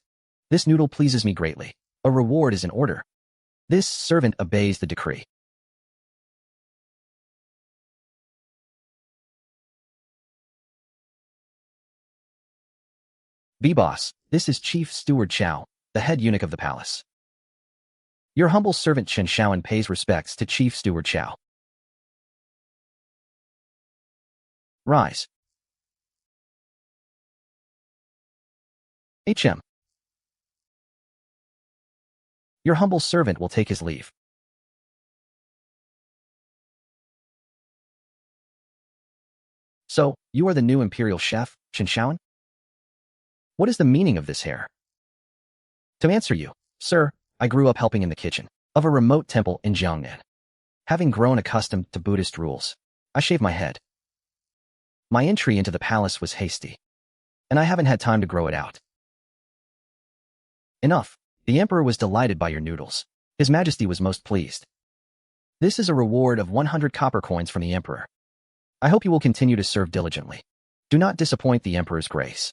This noodle pleases me greatly. A reward is in order. This servant obeys the decree. B-Boss, this is Chief Steward Chow, the head eunuch of the palace. Your humble servant Chen Shao'an pays respects to Chief Steward Chow. Rise. HM. Your humble servant will take his leave. So, you are the new imperial chef, Chen Shao'an? What is the meaning of this hair? To answer you, sir, I grew up helping in the kitchen of a remote temple in Jiangnan. Having grown accustomed to Buddhist rules, I shaved my head. My entry into the palace was hasty, and I haven't had time to grow it out. Enough. The Emperor was delighted by your noodles. His Majesty was most pleased. This is a reward of 100 copper coins from the Emperor. I hope you will continue to serve diligently. Do not disappoint the Emperor's grace.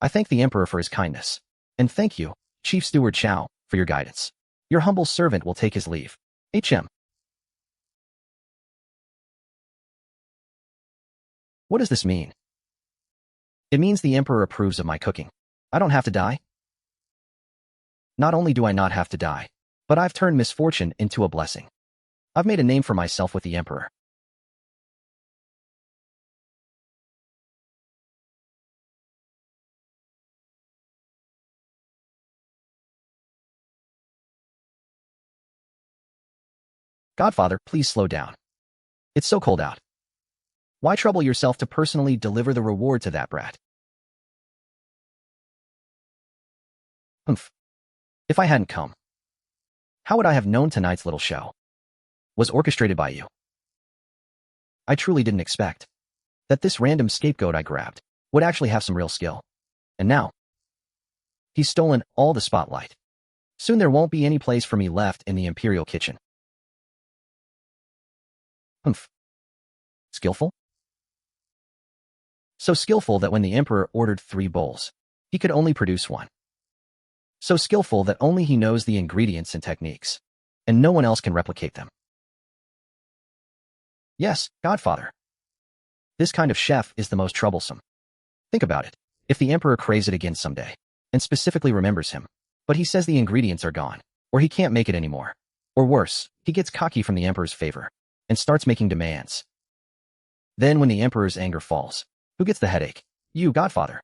I thank the Emperor for his kindness. And thank you, Chief Steward Chow, for your guidance. Your humble servant will take his leave. HM. What does this mean? It means the Emperor approves of my cooking. I don't have to die. Not only do I not have to die, but I've turned misfortune into a blessing. I've made a name for myself with the Emperor. Godfather, please slow down. It's so cold out. Why trouble yourself to personally deliver the reward to that brat? Humph. If I hadn't come, how would I have known tonight's little show was orchestrated by you? I truly didn't expect that this random scapegoat I grabbed would actually have some real skill. And now, he's stolen all the spotlight. Soon there won't be any place for me left in the imperial kitchen. Humph. Skillful? So skillful that when the emperor ordered 3 bowls, he could only produce 1. So skillful that only he knows the ingredients and techniques, and no one else can replicate them. Yes, Godfather. This kind of chef is the most troublesome. Think about it. If the emperor craves it again someday, and specifically remembers him, but he says the ingredients are gone, or he can't make it anymore, or worse, he gets cocky from the emperor's favor, and starts making demands. Then when the emperor's anger falls, who gets the headache? You, Godfather.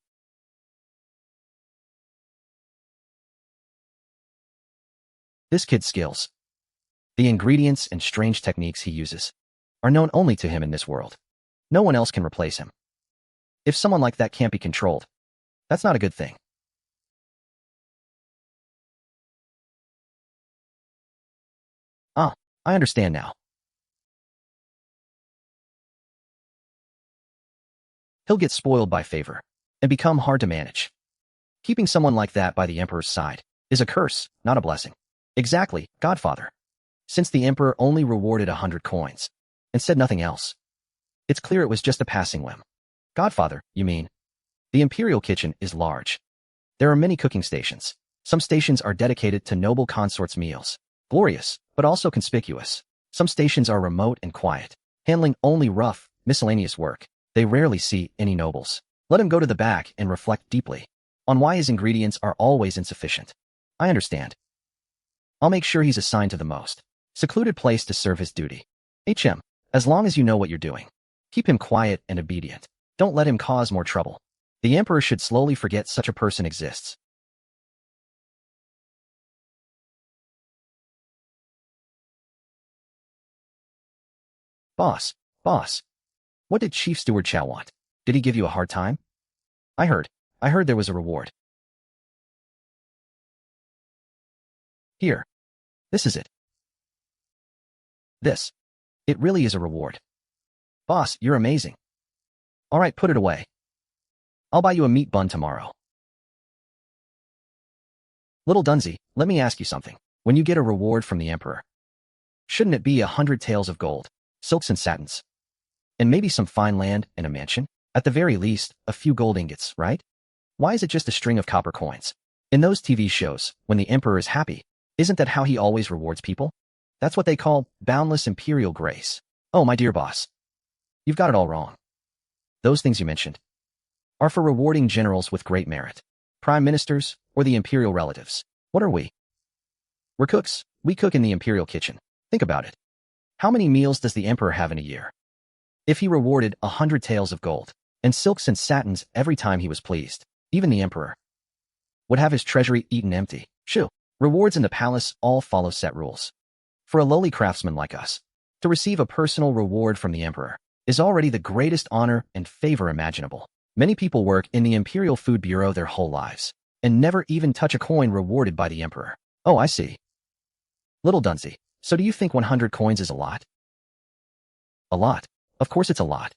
This kid's skills, the ingredients and strange techniques he uses, are known only to him in this world. No one else can replace him. If someone like that can't be controlled, that's not a good thing. Ah, I understand now. He'll get spoiled by favor and become hard to manage. Keeping someone like that by the emperor's side is a curse, not a blessing. Exactly, Godfather. Since the emperor only rewarded 100 coins and said nothing else, it's clear it was just a passing whim. Godfather, you mean? The imperial kitchen is large. There are many cooking stations. Some stations are dedicated to noble consorts' meals. Glorious, but also conspicuous. Some stations are remote and quiet, handling only rough, miscellaneous work. They rarely see any nobles. Let him go to the back and reflect deeply on why his ingredients are always insufficient. I understand. I'll make sure he's assigned to the most secluded place to serve his duty. As long as you know what you're doing, keep him quiet and obedient. Don't let him cause more trouble. The emperor should slowly forget such a person exists. Boss, what did Chief Steward Chow want? Did he give you a hard time? I heard there was a reward. Here. This is it. This. It really is a reward. Boss, you're amazing. All right, put it away. I'll buy you a meat bun tomorrow. Little Dunsey, let me ask you something. When you get a reward from the emperor, shouldn't it be 100 taels of gold, silks and satins, and maybe some fine land and a mansion? At the very least, a few gold ingots, right? Why is it just a string of copper coins? In those TV shows, when the emperor is happy, isn't that how he always rewards people? That's what they call boundless imperial grace. Oh, my dear boss. You've got it all wrong. Those things you mentioned are for rewarding generals with great merit, prime ministers, or the imperial relatives. What are we? We're cooks. We cook in the imperial kitchen. Think about it. How many meals does the emperor have in a year? If he rewarded 100 taels of gold and silks and satins every time he was pleased, even the emperor would have his treasury eaten empty. Shoo. Rewards in the palace all follow set rules. For a lowly craftsman like us, to receive a personal reward from the emperor is already the greatest honor and favor imaginable. Many people work in the Imperial Food Bureau their whole lives and never even touch a coin rewarded by the emperor. Oh, I see. Little Dunsey, so do you think 100 coins is a lot? A lot. Of course it's a lot.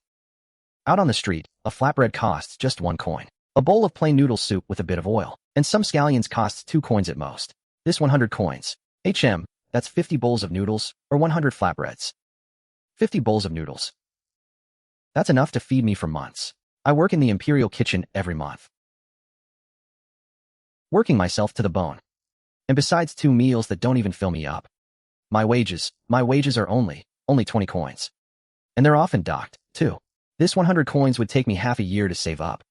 Out on the street, a flatbread costs just 1 coin. A bowl of plain noodle soup with a bit of oil, and some scallions costs 2 coins at most. This 100 coins. That's 50 bowls of noodles, or 100 flatbreads. 50 bowls of noodles. That's enough to feed me for months. I work in the imperial kitchen every month, working myself to the bone. And besides 2 meals that don't even fill me up. My wages are only 20 coins. And they're often docked, too. This 100 coins would take me half a year to save up.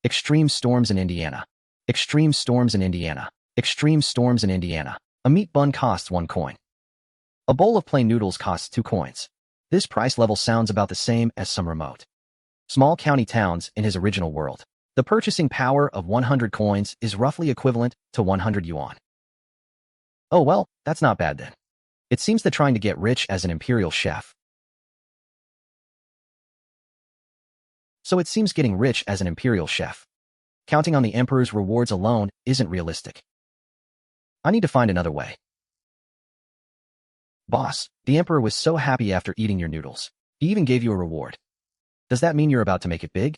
Extreme storms in Indiana. Extreme storms in Indiana. Extreme storms in Indiana. A meat bun costs 1 coin. A bowl of plain noodles costs 2 coins. This price level sounds about the same as some remote small county towns in his original world. The purchasing power of 100 coins is roughly equivalent to 100 yuan. Oh well, that's not bad then. It seems that trying to get rich as an imperial chef. So it seems getting rich as an imperial chef, counting on the emperor's rewards alone, isn't realistic. I need to find another way. Boss, the emperor was so happy after eating your noodles. He even gave you a reward. Does that mean you're about to make it big?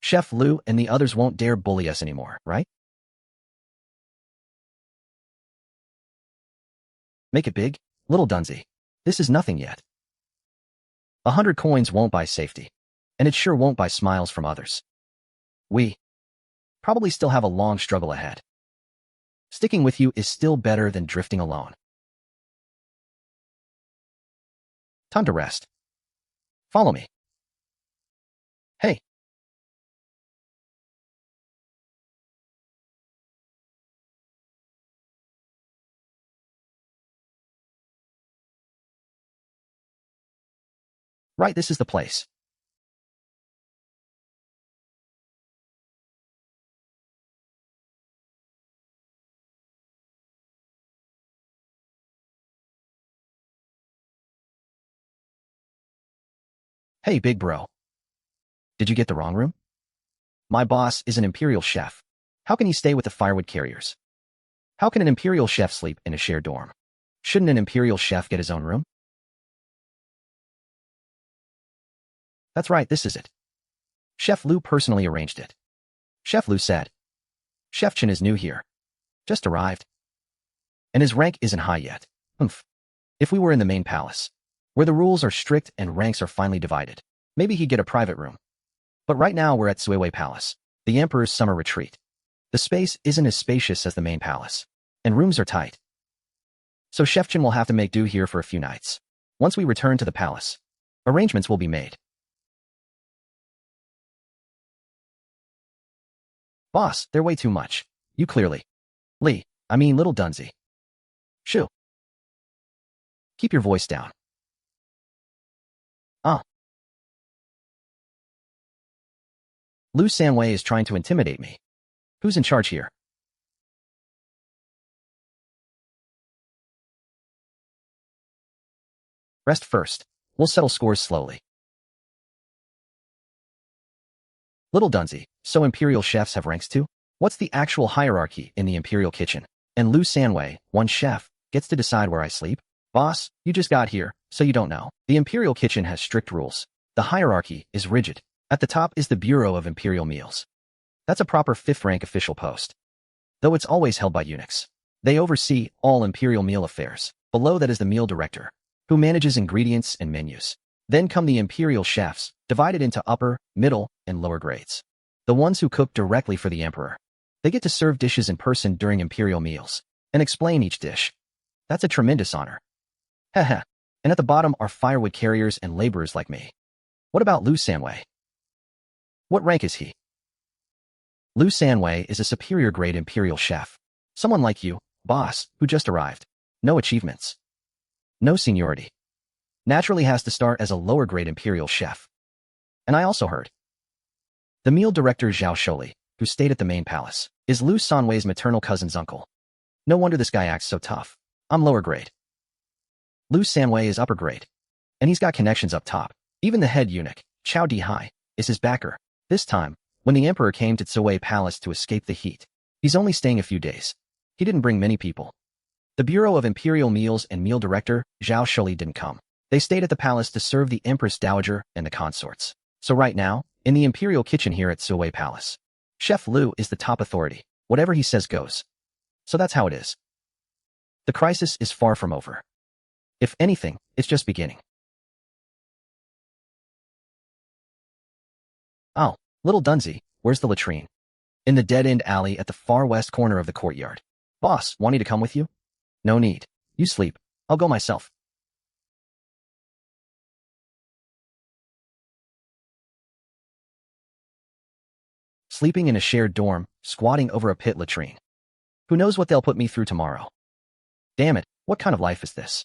Chef Liu and the others won't dare bully us anymore, right? Make it big? Little Dunsey. This is nothing yet. 100 coins won't buy safety, and it sure won't buy smiles from others. We probably still have a long struggle ahead. Sticking with you is still better than drifting alone. Time to rest. Follow me. Hey. Right, this is the place. Hey, big bro. Did you get the wrong room? My boss is an imperial chef. How can he stay with the firewood carriers? How can an imperial chef sleep in a shared dorm? Shouldn't an imperial chef get his own room? That's right, this is it. Chef Lu personally arranged it. Chef Lu said, Chef Chen is new here. Just arrived. And his rank isn't high yet. Oomph. If we were in the main palace, where the rules are strict and ranks are finely divided, maybe he'd get a private room. But right now we're at Suiwei Palace, the Emperor's summer retreat. The space isn't as spacious as the main palace, and rooms are tight. So Chef Chen will have to make do here for a few nights. Once we return to the palace, arrangements will be made. Boss, they're way too much. You clearly. Little Dunsey. Shoo. Keep your voice down. Lu Sanwei is trying to intimidate me. Who's in charge here? Rest first. We'll settle scores slowly. Little Dunsey, so imperial chefs have ranks too? What's the actual hierarchy in the imperial kitchen? And Lu Sanwei, one chef, gets to decide where I sleep? Boss, you just got here, so you don't know. The imperial kitchen has strict rules. The hierarchy is rigid. At the top is the Bureau of Imperial Meals. That's a proper 5th rank official post. Though it's always held by eunuchs. They oversee all imperial meal affairs. Below that is the meal director, who manages ingredients and menus. Then come the imperial chefs, divided into upper, middle, and lower grades. The ones who cook directly for the emperor. They get to serve dishes in person during imperial meals, and explain each dish. That's a tremendous honor. Heh. And at the bottom are firewood carriers and laborers like me. What about Lu Sanwei? What rank is he? Lu Sanwei is a superior grade imperial chef. Someone like you, boss, who just arrived. No achievements. No seniority. Naturally has to start as a lower grade imperial chef. And I also heard. The meal director Zhao Sholi, who stayed at the main palace, is Lu Sanwei's maternal cousin's uncle. No wonder this guy acts so tough. I'm lower grade. Lu Sanwei is upper grade. And he's got connections up top. Even the head eunuch, Chao Dihai, is his backer. This time, when the emperor came to Suiwei Palace to escape the heat, he's only staying a few days. He didn't bring many people. The Bureau of Imperial Meals and meal director, Zhao Sholi, didn't come. They stayed at the palace to serve the Empress Dowager and the consorts. So right now, in the imperial kitchen here at Suiwei Palace, Chef Lu is the top authority. Whatever he says goes. So that's how it is. The crisis is far from over. If anything, it's just beginning. Oh, little Dunsey, where's the latrine? In the dead-end alley at the far west corner of the courtyard. Boss, want me to come with you? No need. You sleep. I'll go myself. Sleeping in a shared dorm, squatting over a pit latrine. Who knows what they'll put me through tomorrow? Damn it, what kind of life is this?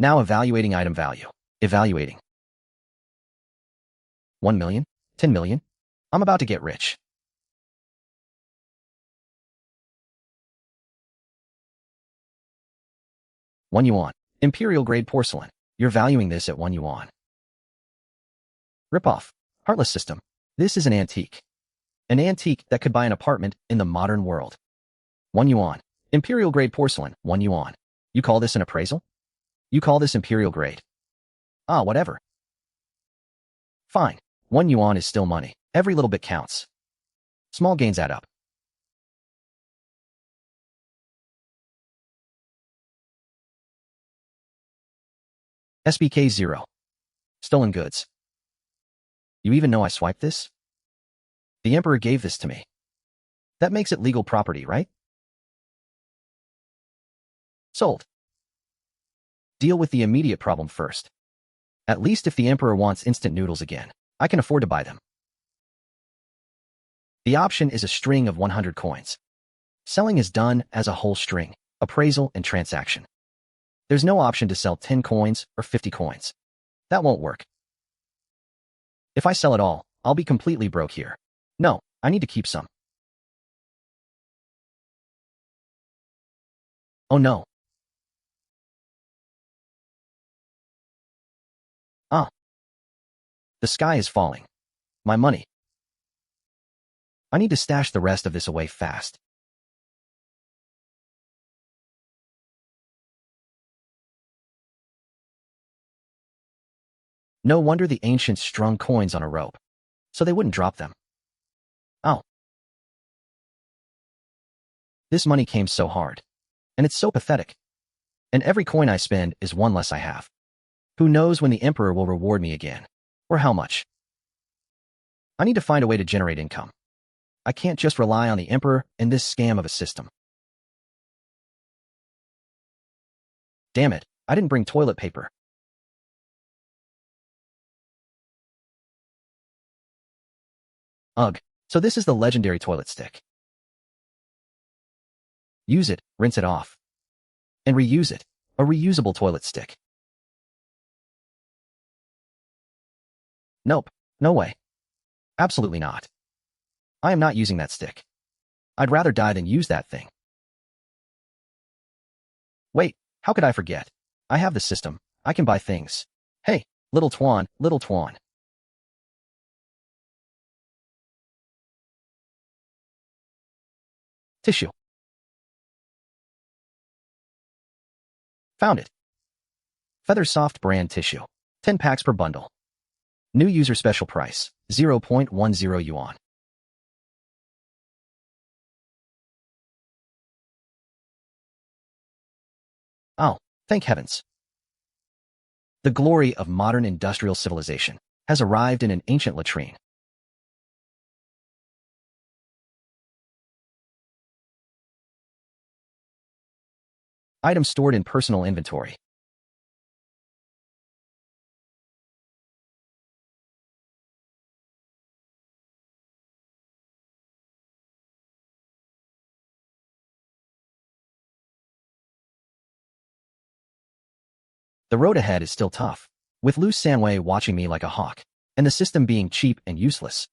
Now evaluating item value. Evaluating. 1 million? 10 million? I'm about to get rich. yuan. Imperial grade porcelain. You're valuing this at 1 yuan. Ripoff. Heartless system. This is an antique. An antique that could buy an apartment in the modern world. 1 yuan. Imperial grade porcelain. 1 yuan. You call this an appraisal? You call this imperial grade? Ah, whatever. Fine. 1 yuan is still money. Every little bit counts. Small gains add up. SBK 0. Stolen goods. You even know I swiped this? The Emperor gave this to me. That makes it legal property, right? Sold. Deal with the immediate problem first. At least if the Emperor wants instant noodles again, I can afford to buy them. The option is a string of 100 coins. Selling is done as a whole string, appraisal and transaction. There's no option to sell 10 coins or 50 coins. That won't work. If I sell it all, I'll be completely broke here. No, I need to keep some. Oh no. Ah. The sky is falling. My money. I need to stash the rest of this away fast. No wonder the ancients strung coins on a rope, so they wouldn't drop them. Oh. This money came so hard. And it's so pathetic. And every coin I spend is one less I have. Who knows when the Emperor will reward me again? Or how much? I need to find a way to generate income. I can't just rely on the Emperor and this scam of a system. Damn it, I didn't bring toilet paper. Ugh, so this is the legendary toilet stick. Use it, rinse it off. And reuse it, a reusable toilet stick. Nope, no way. Absolutely not. I am not using that stick. I'd rather die than use that thing. Wait, how could I forget? I have the system. I can buy things. Hey, little Tuan, little Tuan. Tissue. Found it. Feather Soft brand tissue. 10 packs per bundle. New user special price, 0.10 yuan. Oh, thank heavens. The glory of modern industrial civilization has arrived in an ancient latrine. Items stored in personal inventory. The road ahead is still tough, with Lu Sanwei watching me like a hawk, and the system being cheap and useless.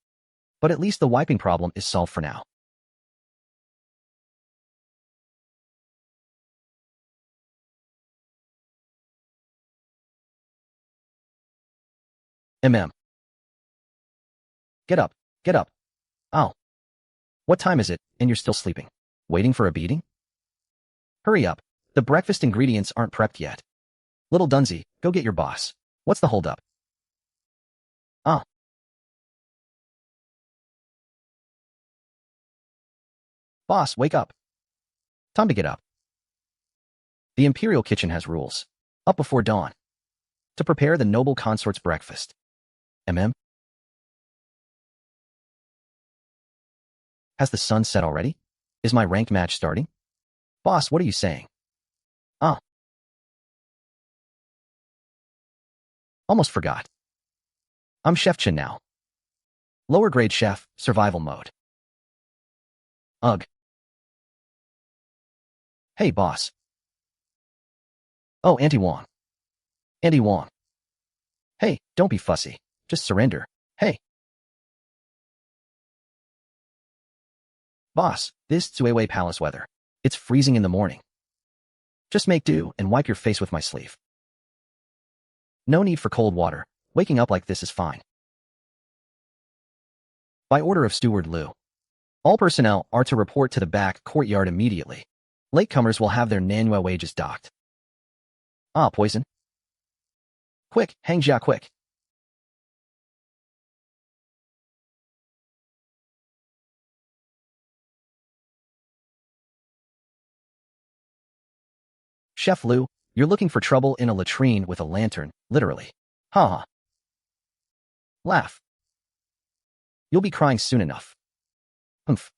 But at least the wiping problem is solved for now. MM. Get up, get up. Ow. What time is it, and you're still sleeping? Waiting for a beating? Hurry up, the breakfast ingredients aren't prepped yet. Little Dunsey, go get your boss. What's the holdup? Ah. Boss, wake up. Time to get up. The imperial kitchen has rules. Up before dawn. To prepare the noble consort's breakfast. MM? Has the sun set already? Is my ranked match starting? Boss, what are you saying? Ah. Almost forgot. I'm Chef Chen now. Lower grade chef, survival mode. Ugh. Hey, boss. Oh, Auntie Wong. Auntie Wong. Hey, don't be fussy. Just surrender. Hey. Boss, this Zuiwei Palace weather. It's freezing in the morning. Just make do and wipe your face with my sleeve. No need for cold water. Waking up like this is fine. By order of Steward Liu, all personnel are to report to the back courtyard immediately. Latecomers will have their Nanhua wages docked. Ah, poison. Quick, hang Jia quick. Chef Lu, you're looking for trouble in a latrine with a lantern, literally. Ha ha. Laugh. You'll be crying soon enough. Humph.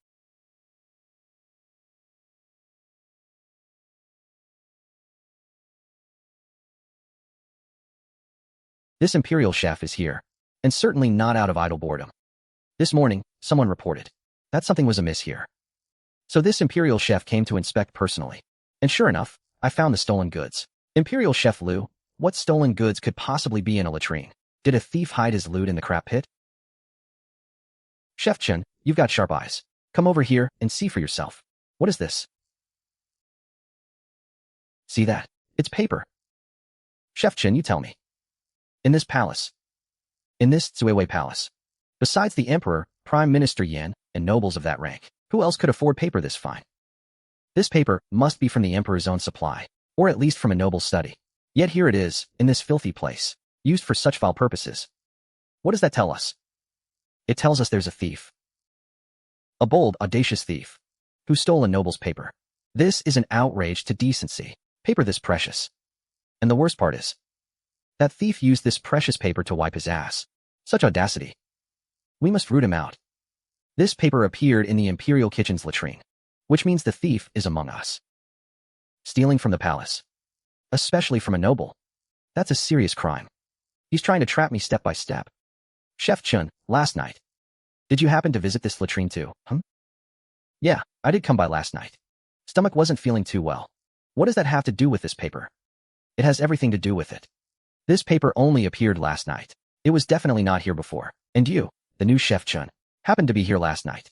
This imperial chef is here, and certainly not out of idle boredom. This morning, someone reported that something was amiss here. So this imperial chef came to inspect personally. And sure enough, I found the stolen goods. Imperial Chef Lu, what stolen goods could possibly be in a latrine? Did a thief hide his loot in the crap pit? Chef Chen, you've got sharp eyes. Come over here and see for yourself. What is this? See that? It's paper. Chef Chen, you tell me. In this palace. In this Zuiwei palace. Besides the emperor, Prime Minister Yan, and nobles of that rank, who else could afford paper this fine? This paper must be from the emperor's own supply, or at least from a noble study. Yet here it is, in this filthy place, used for such foul purposes. What does that tell us? It tells us there's a thief. A bold, audacious thief, who stole a noble's paper. This is an outrage to decency. Paper this precious. And the worst part is, that thief used this precious paper to wipe his ass. Such audacity. We must root him out. This paper appeared in the imperial kitchen's latrine, which means the thief is among us. Stealing from the palace, especially from a noble, that's a serious crime. He's trying to trap me step by step. Chef Chen, last night. Did you happen to visit this latrine too, Yeah, I did come by last night. Stomach wasn't feeling too well. What does that have to do with this paper? It has everything to do with it. This paper only appeared last night. It was definitely not here before. And you, the new Chef Chen, happened to be here last night.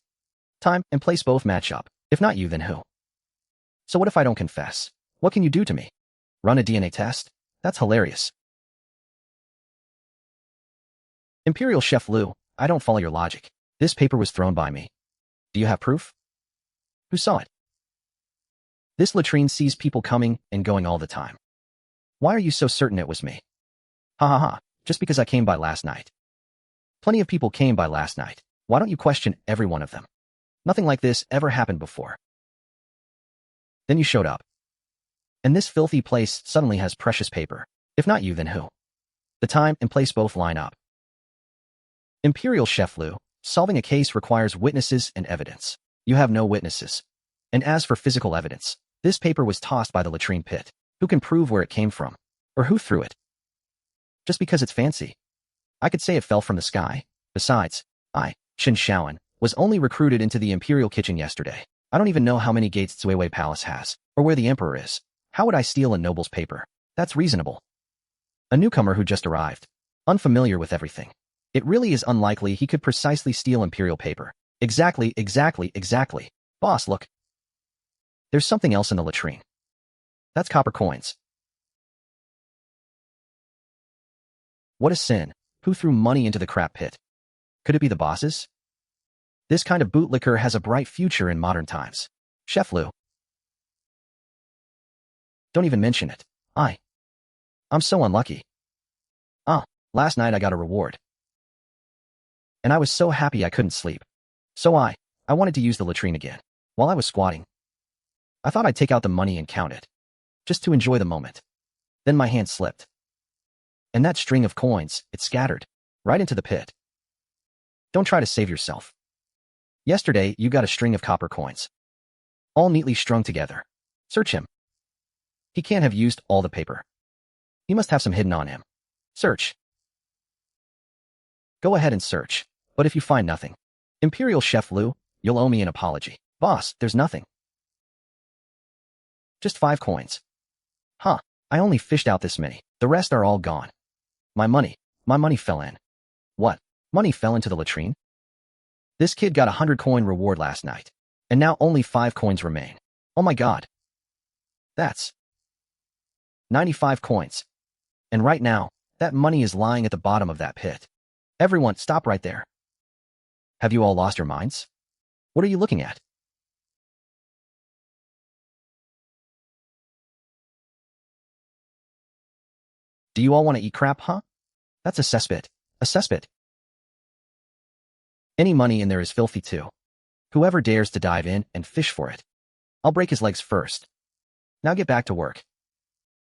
Time and place both match up. If not you, then who? So what if I don't confess? What can you do to me? Run a DNA test? That's hilarious. Imperial Chef Lu, I don't follow your logic. This paper was thrown by me. Do you have proof? Who saw it? This latrine sees people coming and going all the time. Why are you so certain it was me? Ha ha ha, just because I came by last night. Plenty of people came by last night. Why don't you question every one of them? Nothing like this ever happened before. Then you showed up. And this filthy place suddenly has precious paper. If not you, then who? The time and place both line up. Imperial Chef Lu, solving a case requires witnesses and evidence. You have no witnesses. And as for physical evidence, this paper was tossed by the latrine pit. Who can prove where it came from? Or who threw it? Just because it's fancy. I could say it fell from the sky. Besides, I, Chen Shao'an, was only recruited into the imperial kitchen yesterday. I don't even know how many gates Zuiwei Palace has, or where the emperor is. How would I steal a noble's paper? That's reasonable. A newcomer who just arrived, unfamiliar with everything. It really is unlikely he could precisely steal imperial paper. Exactly. Boss, look. There's something else in the latrine. That's copper coins. What a sin. Who threw money into the crap pit? Could it be the bosses? This kind of bootlicker has a bright future in modern times. Chef Lu. Don't even mention it. I'm so unlucky. Last night I got a reward. And I was so happy I couldn't sleep. So I wanted to use the latrine again. While I was squatting, I thought I'd take out the money and count it, just to enjoy the moment. Then my hand slipped. And that string of coins, it scattered, right into the pit. Don't try to save yourself. Yesterday, you got a string of copper coins, all neatly strung together. Search him. He can't have used all the paper. He must have some hidden on him. Search. Go ahead and search, but if you find nothing, Imperial Chef Lu, you'll owe me an apology. Boss, there's nothing. Just 5 coins. I only fished out this many. The rest are all gone. My money fell in. What? Money fell into the latrine? This kid got a 100-coin reward last night, and now only 5 coins remain. Oh my god. That's 95 coins. And right now, that money is lying at the bottom of that pit. Everyone, stop right there. Have you all lost your minds? What are you looking at? Do you all want to eat crap, That's a cesspit. A cesspit. Any money in there is filthy too. Whoever dares to dive in and fish for it, I'll break his legs first. Now get back to work.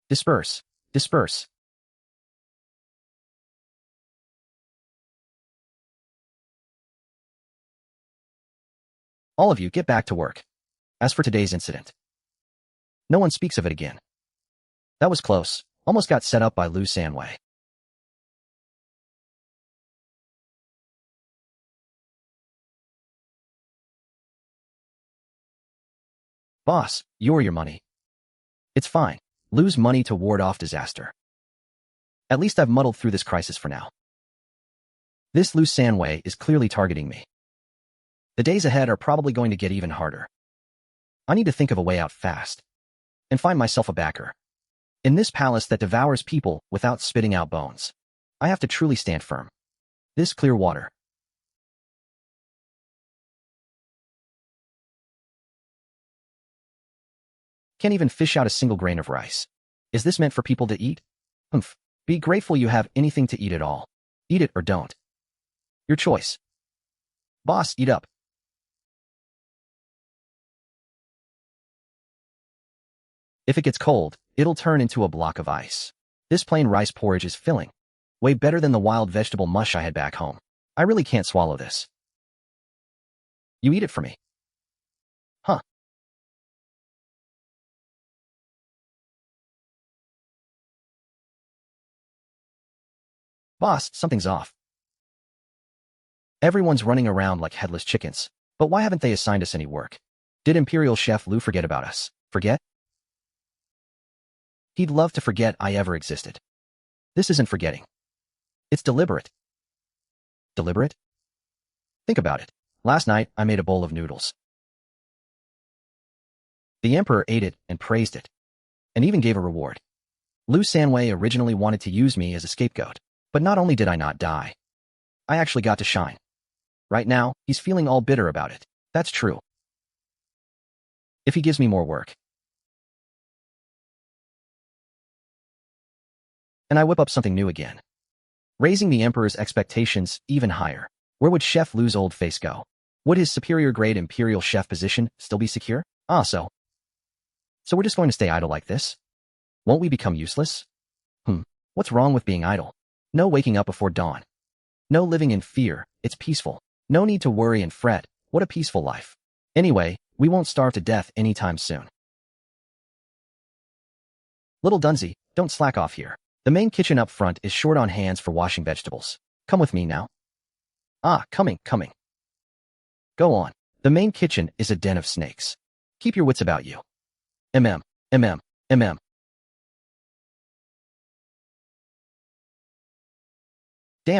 Disperse. Disperse. All of you get back to work. As for today's incident, no one speaks of it again. That was close. Almost got set up by Lu Sanwei. Boss, you're your money. It's fine. Lose money to ward off disaster. At least I've muddled through this crisis for now. This Lu Sanwei is clearly targeting me. The days ahead are probably going to get even harder. I need to think of a way out fast. And find myself a backer. In this palace that devours people without spitting out bones, I have to truly stand firm. This clear water. Can't even fish out a single grain of rice. Is this meant for people to eat? Humph. Be grateful you have anything to eat at all. Eat it or don't. Your choice. Boss, eat up. If it gets cold, it'll turn into a block of ice. This plain rice porridge is filling. Way better than the wild vegetable mush I had back home. I really can't swallow this. You eat it for me. Huh. Boss, something's off. Everyone's running around like headless chickens. But why haven't they assigned us any work? Did Imperial Chef Lu forget about us? Forget? He'd love to forget I ever existed. This isn't forgetting. It's deliberate. Deliberate? Think about it. Last night, I made a bowl of noodles. The Emperor ate it and praised it, and even gave a reward. Lu Sanwei originally wanted to use me as a scapegoat, but not only did I not die, I actually got to shine. Right now, he's feeling all bitter about it. That's true. If he gives me more work, and I whip up something new again, raising the Emperor's expectations even higher, where would Chef Lu's old face go? Would his superior grade Imperial Chef position still be secure? So we're just going to stay idle like this? Won't we become useless? What's wrong with being idle? No waking up before dawn. No living in fear, it's peaceful. No need to worry and fret, what a peaceful life. Anyway, we won't starve to death anytime soon. Little Dunsey, don't slack off here. The main kitchen up front is short on hands for washing vegetables. Come with me now. Coming. Go on. The main kitchen is a den of snakes. Keep your wits about you. Damn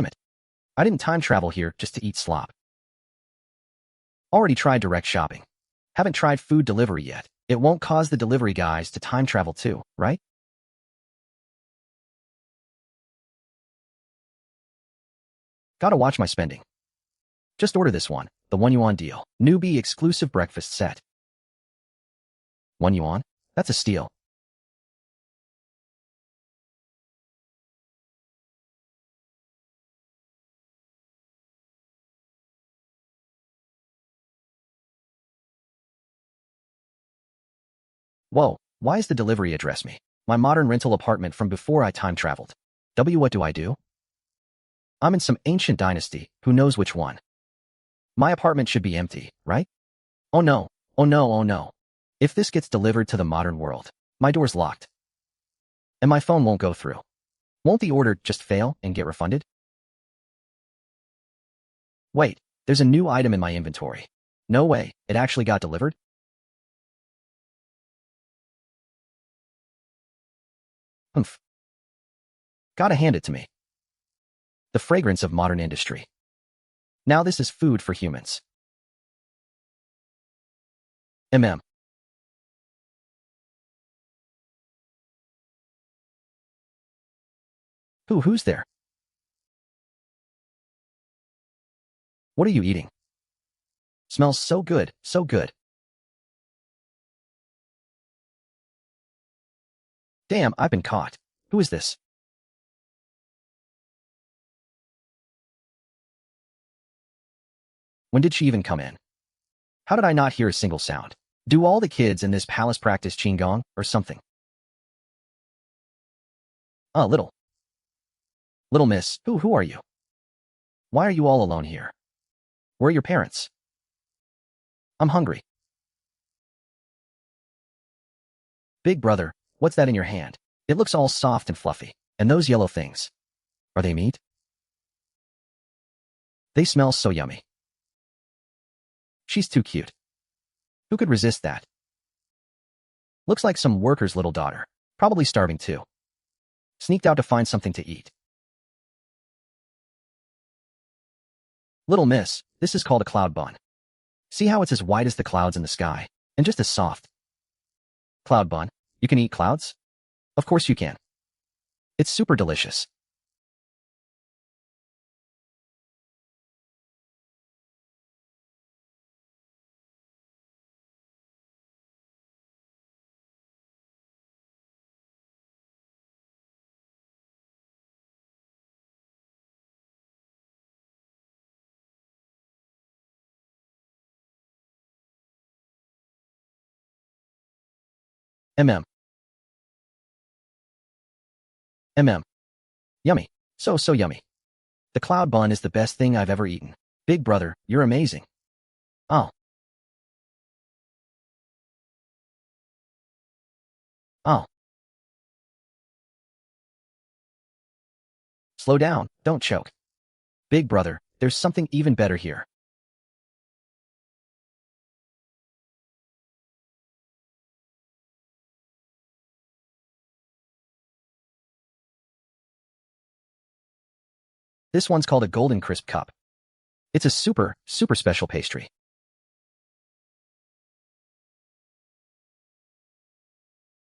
it. I didn't time travel here just to eat slop. Already tried direct shopping. Haven't tried food delivery yet. It won't cause the delivery guys to time travel too, right? Gotta watch my spending. Just order this one, the 1 yuan deal. Newbie exclusive breakfast set. 1 yuan? That's a steal. Whoa, why is the delivery address me? My modern rental apartment from before I time traveled. What do I do? I'm in some ancient dynasty, who knows which one. My apartment should be empty, right? Oh no. If this gets delivered to the modern world, my door's locked. And my phone won't go through. Won't the order just fail and get refunded? Wait, there's a new item in my inventory. No way, it actually got delivered? Humph. Gotta hand it to me. The fragrance of modern industry. Now this is food for humans. Who's there? What are you eating? Smells so good, so good. Damn, I've been caught. Who is this? When did she even come in? How did I not hear a single sound? Do all the kids in this palace practice qigong or something? Ah, little miss, who are you? Why are you all alone here? Where are your parents? I'm hungry. Big brother, what's that in your hand? It looks all soft and fluffy. And those yellow things, are they meat? They smell so yummy. She's too cute. Who could resist that? Looks like some worker's little daughter. Probably starving too. Sneaked out to find something to eat. Little miss, this is called a cloud bun. See how it's as white as the clouds in the sky, and just as soft. Cloud bun, you can eat clouds? Of course you can. It's super delicious. Mm. Mm. Yummy. So yummy. The cloud bun is the best thing I've ever eaten. Big brother, you're amazing. Oh. Oh. Slow down, don't choke. Big brother, there's something even better here. This one's called a golden crisp cup. It's a super special pastry.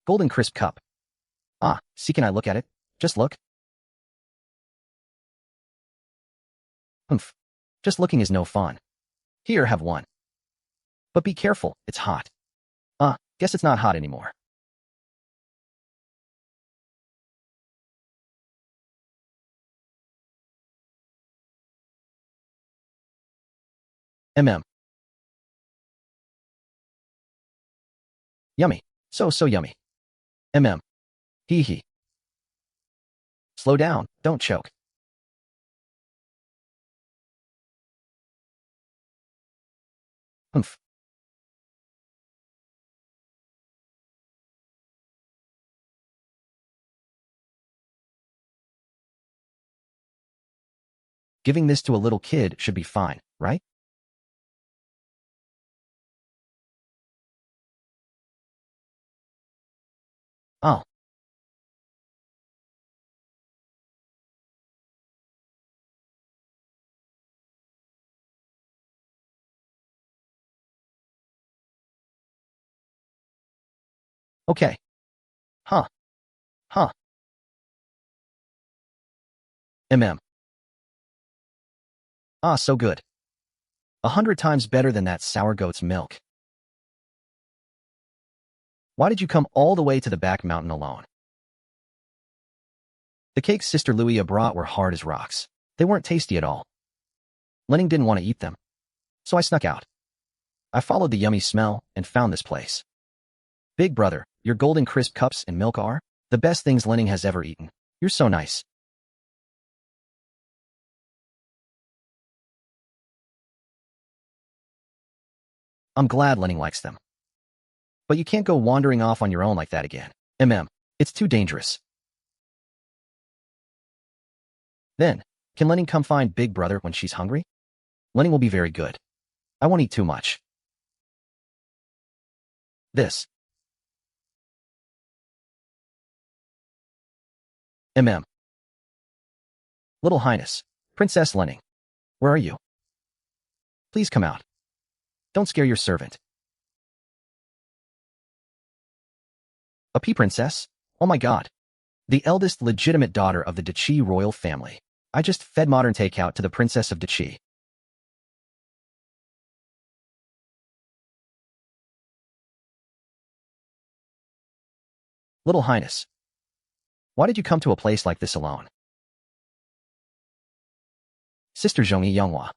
Golden crisp cup. Ah, see, can I look at it? Just look. Oomph. Just looking is no fun. Here, have one. But be careful, it's hot. Guess it's not hot anymore. Mm. Yummy. So yummy. Mm. Hee hee. Slow down, don't choke. Oomph. Giving this to a little kid should be fine, right? Oh, okay. Huh. Huh. Mm. Ah, so good. 100 times better than that sour goat's milk. Why did you come all the way to the back mountain alone? The cakes Sister Louia brought were hard as rocks. They weren't tasty at all. Lening didn't want to eat them, so I snuck out. I followed the yummy smell and found this place. Big brother, your golden crisp cups and milk are the best things Lening has ever eaten. You're so nice. I'm glad Lening likes them. But you can't go wandering off on your own like that again. It's too dangerous. Then, can Lening come find Big Brother when she's hungry? Lening will be very good. I won't eat too much. This. Mm. Little Highness. Princess Lening. Where are you? Please come out. Don't scare your servant. A pea princess? Oh my god. The eldest legitimate daughter of the Dachi royal family. I just fed modern takeout to the princess of Dachi. Little Highness. Why did you come to a place like this alone? Sister Zhongyi Yonghua.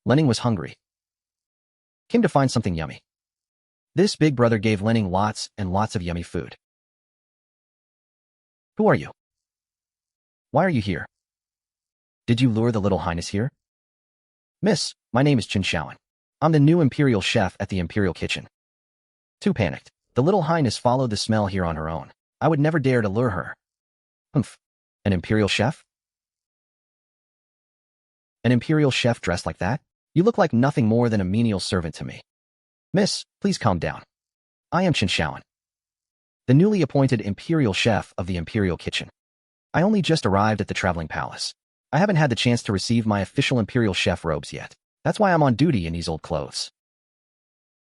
Lening was hungry. Came to find something yummy. This big brother gave Lening lots and lots of yummy food. Who are you? Why are you here? Did you lure the little highness here? Miss, my name is Chen Shao'an. I'm the new imperial chef at the imperial kitchen. Too panicked. The little highness followed the smell here on her own. I would never dare to lure her. Humph. An imperial chef? An imperial chef dressed like that? You look like nothing more than a menial servant to me. Miss, please calm down. I am Chen Shao'an, the newly appointed imperial chef of the imperial kitchen. I only just arrived at the traveling palace. I haven't had the chance to receive my official imperial chef robes yet. That's why I'm on duty in these old clothes.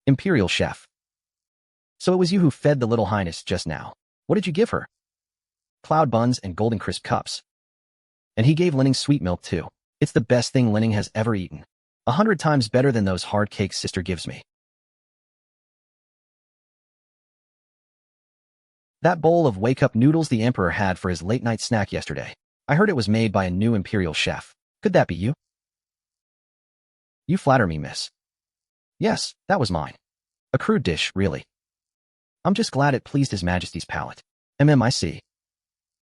Imperial chef. So it was you who fed the little highness just now. What did you give her? Cloud buns and golden crisp cups. And he gave Lening sweet milk too. It's the best thing Lening has ever eaten. 100 times better than those hard cakes sister gives me. That bowl of wake-up noodles the emperor had for his late-night snack yesterday. I heard it was made by a new imperial chef. Could that be you? You flatter me, miss. Yes, that was mine. A crude dish, really. I'm just glad it pleased His Majesty's palate. MMIC.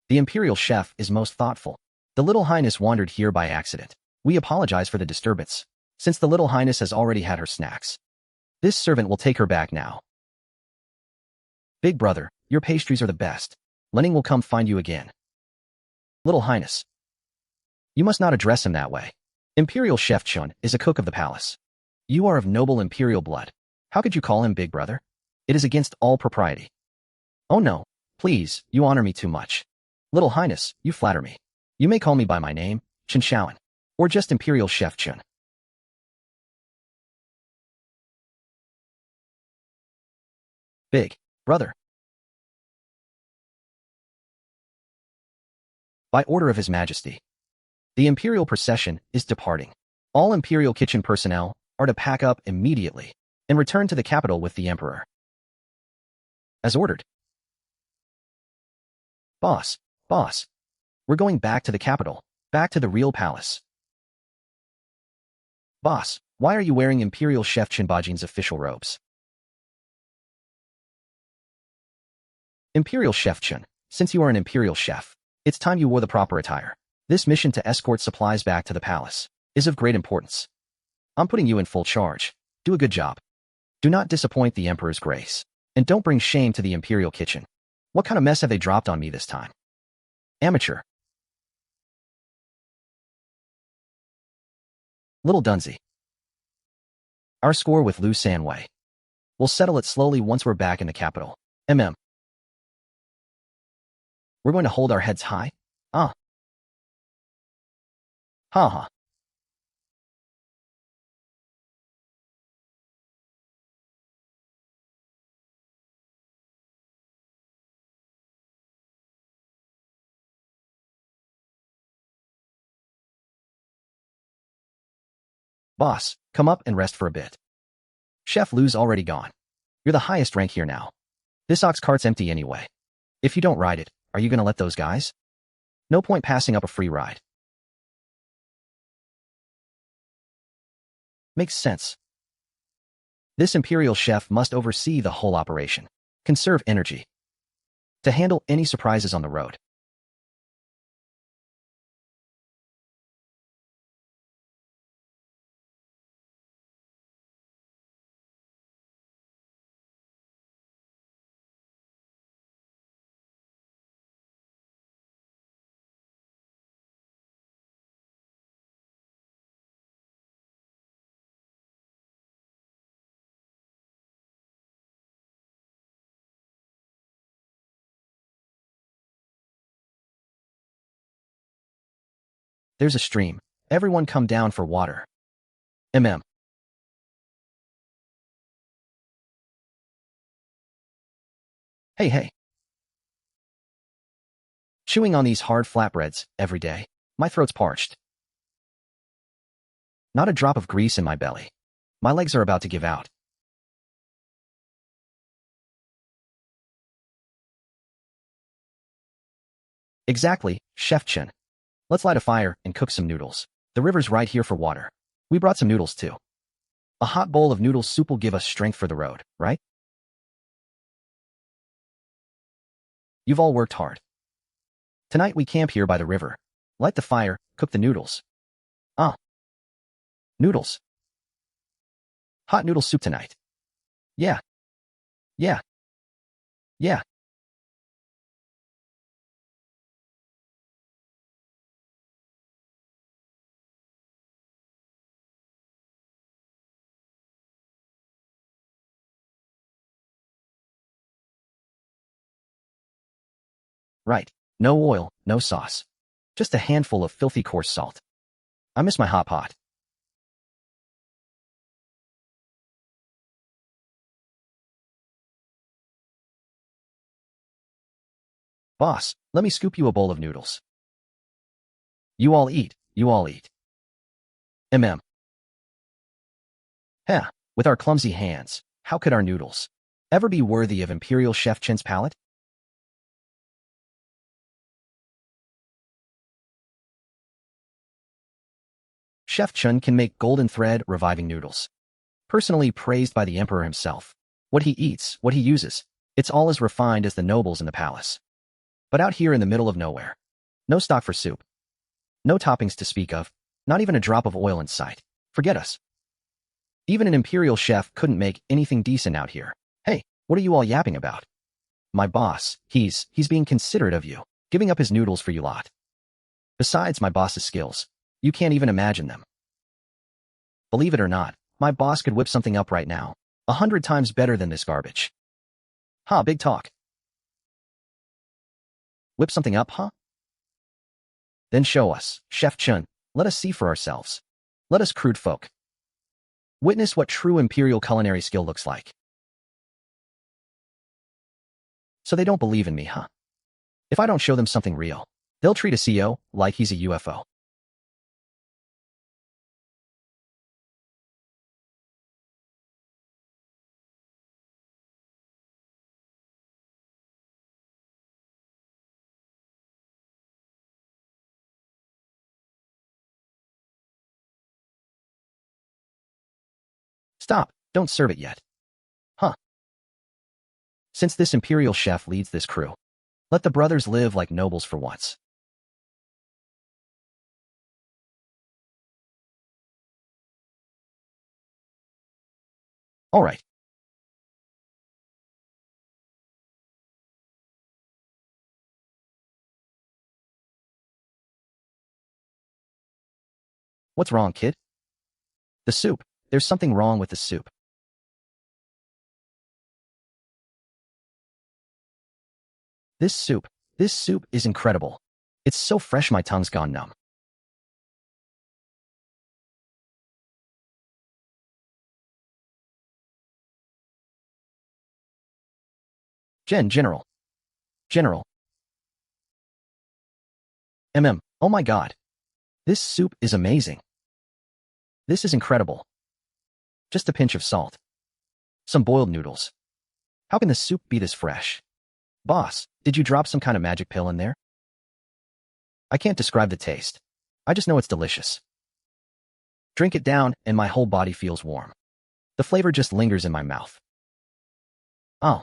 The imperial chef is most thoughtful. The little highness wandered here by accident. We apologize for the disturbance, since the little highness has already had her snacks. This servant will take her back now. Big brother, your pastries are the best. Lening will come find you again. Little highness. You must not address him that way. Imperial Chef Chun is a cook of the palace. You are of noble imperial blood. How could you call him big brother? It is against all propriety. Oh no, please, you honor me too much. Little highness, you flatter me. You may call me by my name, Chen Shao'an, or just Imperial Chef Chun. Big brother. By order of His Majesty, the imperial procession is departing. All imperial kitchen personnel are to pack up immediately and return to the capital with the emperor. As ordered. Boss, we're going back to the capital, back to the real palace. Boss, why are you wearing Imperial Chef Chinbajin's official robes? Imperial Chef Chun, since you are an imperial chef, it's time you wore the proper attire. This mission to escort supplies back to the palace is of great importance. I'm putting you in full charge. Do a good job. Do not disappoint the emperor's grace, and don't bring shame to the imperial kitchen. What kind of mess have they dropped on me this time? Amateur. Little Dunzy. Our score with Lu Sanwei. We'll settle it slowly once we're back in the capital. We're going to hold our heads high? Ah. Ha ha. Boss, come up and rest for a bit. Chef Lu's already gone. You're the highest rank here now. This ox cart's empty anyway. If you don't ride it, are you gonna let those guys? No point passing up a free ride. Makes sense. This imperial chef must oversee the whole operation. Conserve energy. To handle any surprises on the road. There's a stream. Everyone come down for water. Hey. Chewing on these hard flatbreads every day. My throat's parched. Not a drop of grease in my belly. My legs are about to give out. Exactly, Chef Chen. Let's light a fire and cook some noodles. The river's right here for water. We brought some noodles too. A hot bowl of noodle soup will give us strength for the road, right? You've all worked hard. Tonight we camp here by the river. Light the fire, cook the noodles. Ah. Noodles. Hot noodle soup tonight. Yeah. Yeah. Yeah. Right. No oil, no sauce. Just a handful of filthy coarse salt. I miss my hot pot. Boss, let me scoop you a bowl of noodles. You all eat, you all eat. Mm. Heh, with our clumsy hands, how could our noodles ever be worthy of Imperial Chef Chen's palate? Chef Chen can make golden thread reviving noodles. Personally praised by the emperor himself. What he eats, what he uses, it's all as refined as the nobles in the palace. But out here in the middle of nowhere, no stock for soup. No toppings to speak of, not even a drop of oil in sight. Forget us. Even an imperial chef couldn't make anything decent out here. Hey, what are you all yapping about? My boss, he's being considerate of you, giving up his noodles for you lot. Besides my boss's skills, you can't even imagine them. Believe it or not, my boss could whip something up right now, 100 times better than this garbage. Huh, big talk. Whip something up, huh? Then show us, Chef Chen. Let us see for ourselves. Let us crude folk witness what true imperial culinary skill looks like. So they don't believe in me, huh? If I don't show them something real, they'll treat a CO like he's a UFO. Stop, don't serve it yet. Huh? Since this imperial chef leads this crew, let the brothers live like nobles for once. All right. What's wrong, kid? The soup. There's something wrong with the soup. This soup is incredible. It's so fresh my tongue's gone numb. General. General. Oh my god. This soup is amazing. This is incredible. Just a pinch of salt. Some boiled noodles. How can the soup be this fresh? Boss, did you drop some kind of magic pill in there? I can't describe the taste. I just know it's delicious. Drink it down, and my whole body feels warm. The flavor just lingers in my mouth. Oh.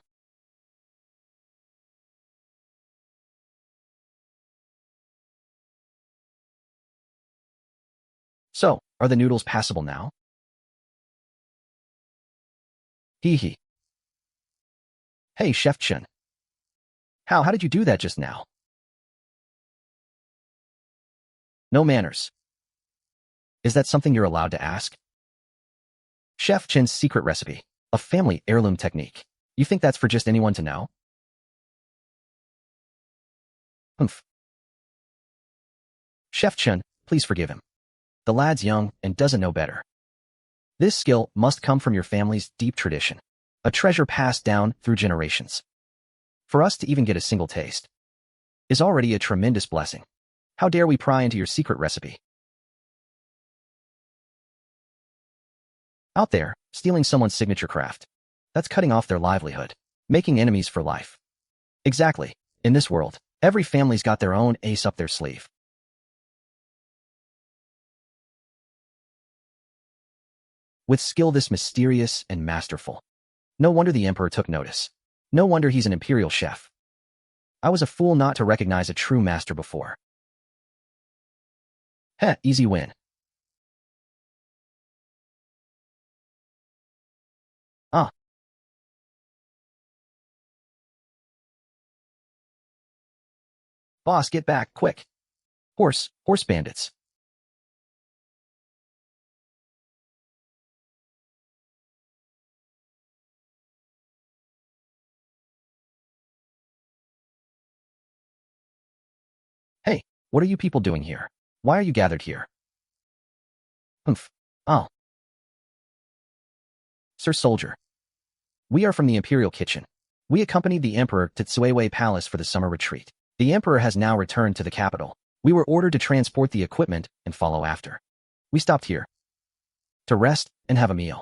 So, are the noodles passable now? Hee hee. Hey, Chef Chen. How did you do that just now? No manners. Is that something you're allowed to ask? Chef Chen's secret recipe. A family heirloom technique. You think that's for just anyone to know? Humph. Chef Chen, please forgive him. The lad's young and doesn't know better. This skill must come from your family's deep tradition. A treasure passed down through generations. For us to even get a single taste is already a tremendous blessing. How dare we pry into your secret recipe? Out there, stealing someone's signature craft. That's cutting off their livelihood. Making enemies for life. Exactly. In this world, every family's got their own ace up their sleeve. With skill this mysterious and masterful. No wonder the emperor took notice. No wonder he's an imperial chef. I was a fool not to recognize a true master before. Heh, easy win. Ah. Boss, get back, quick. Horse bandits. Hey, what are you people doing here? Why are you gathered here? Humph. Oh. Sir Soldier. We are from the Imperial Kitchen. We accompanied the Emperor to Tsuiwei Palace for the summer retreat. The Emperor has now returned to the capital. We were ordered to transport the equipment and follow after. We stopped here to rest and have a meal.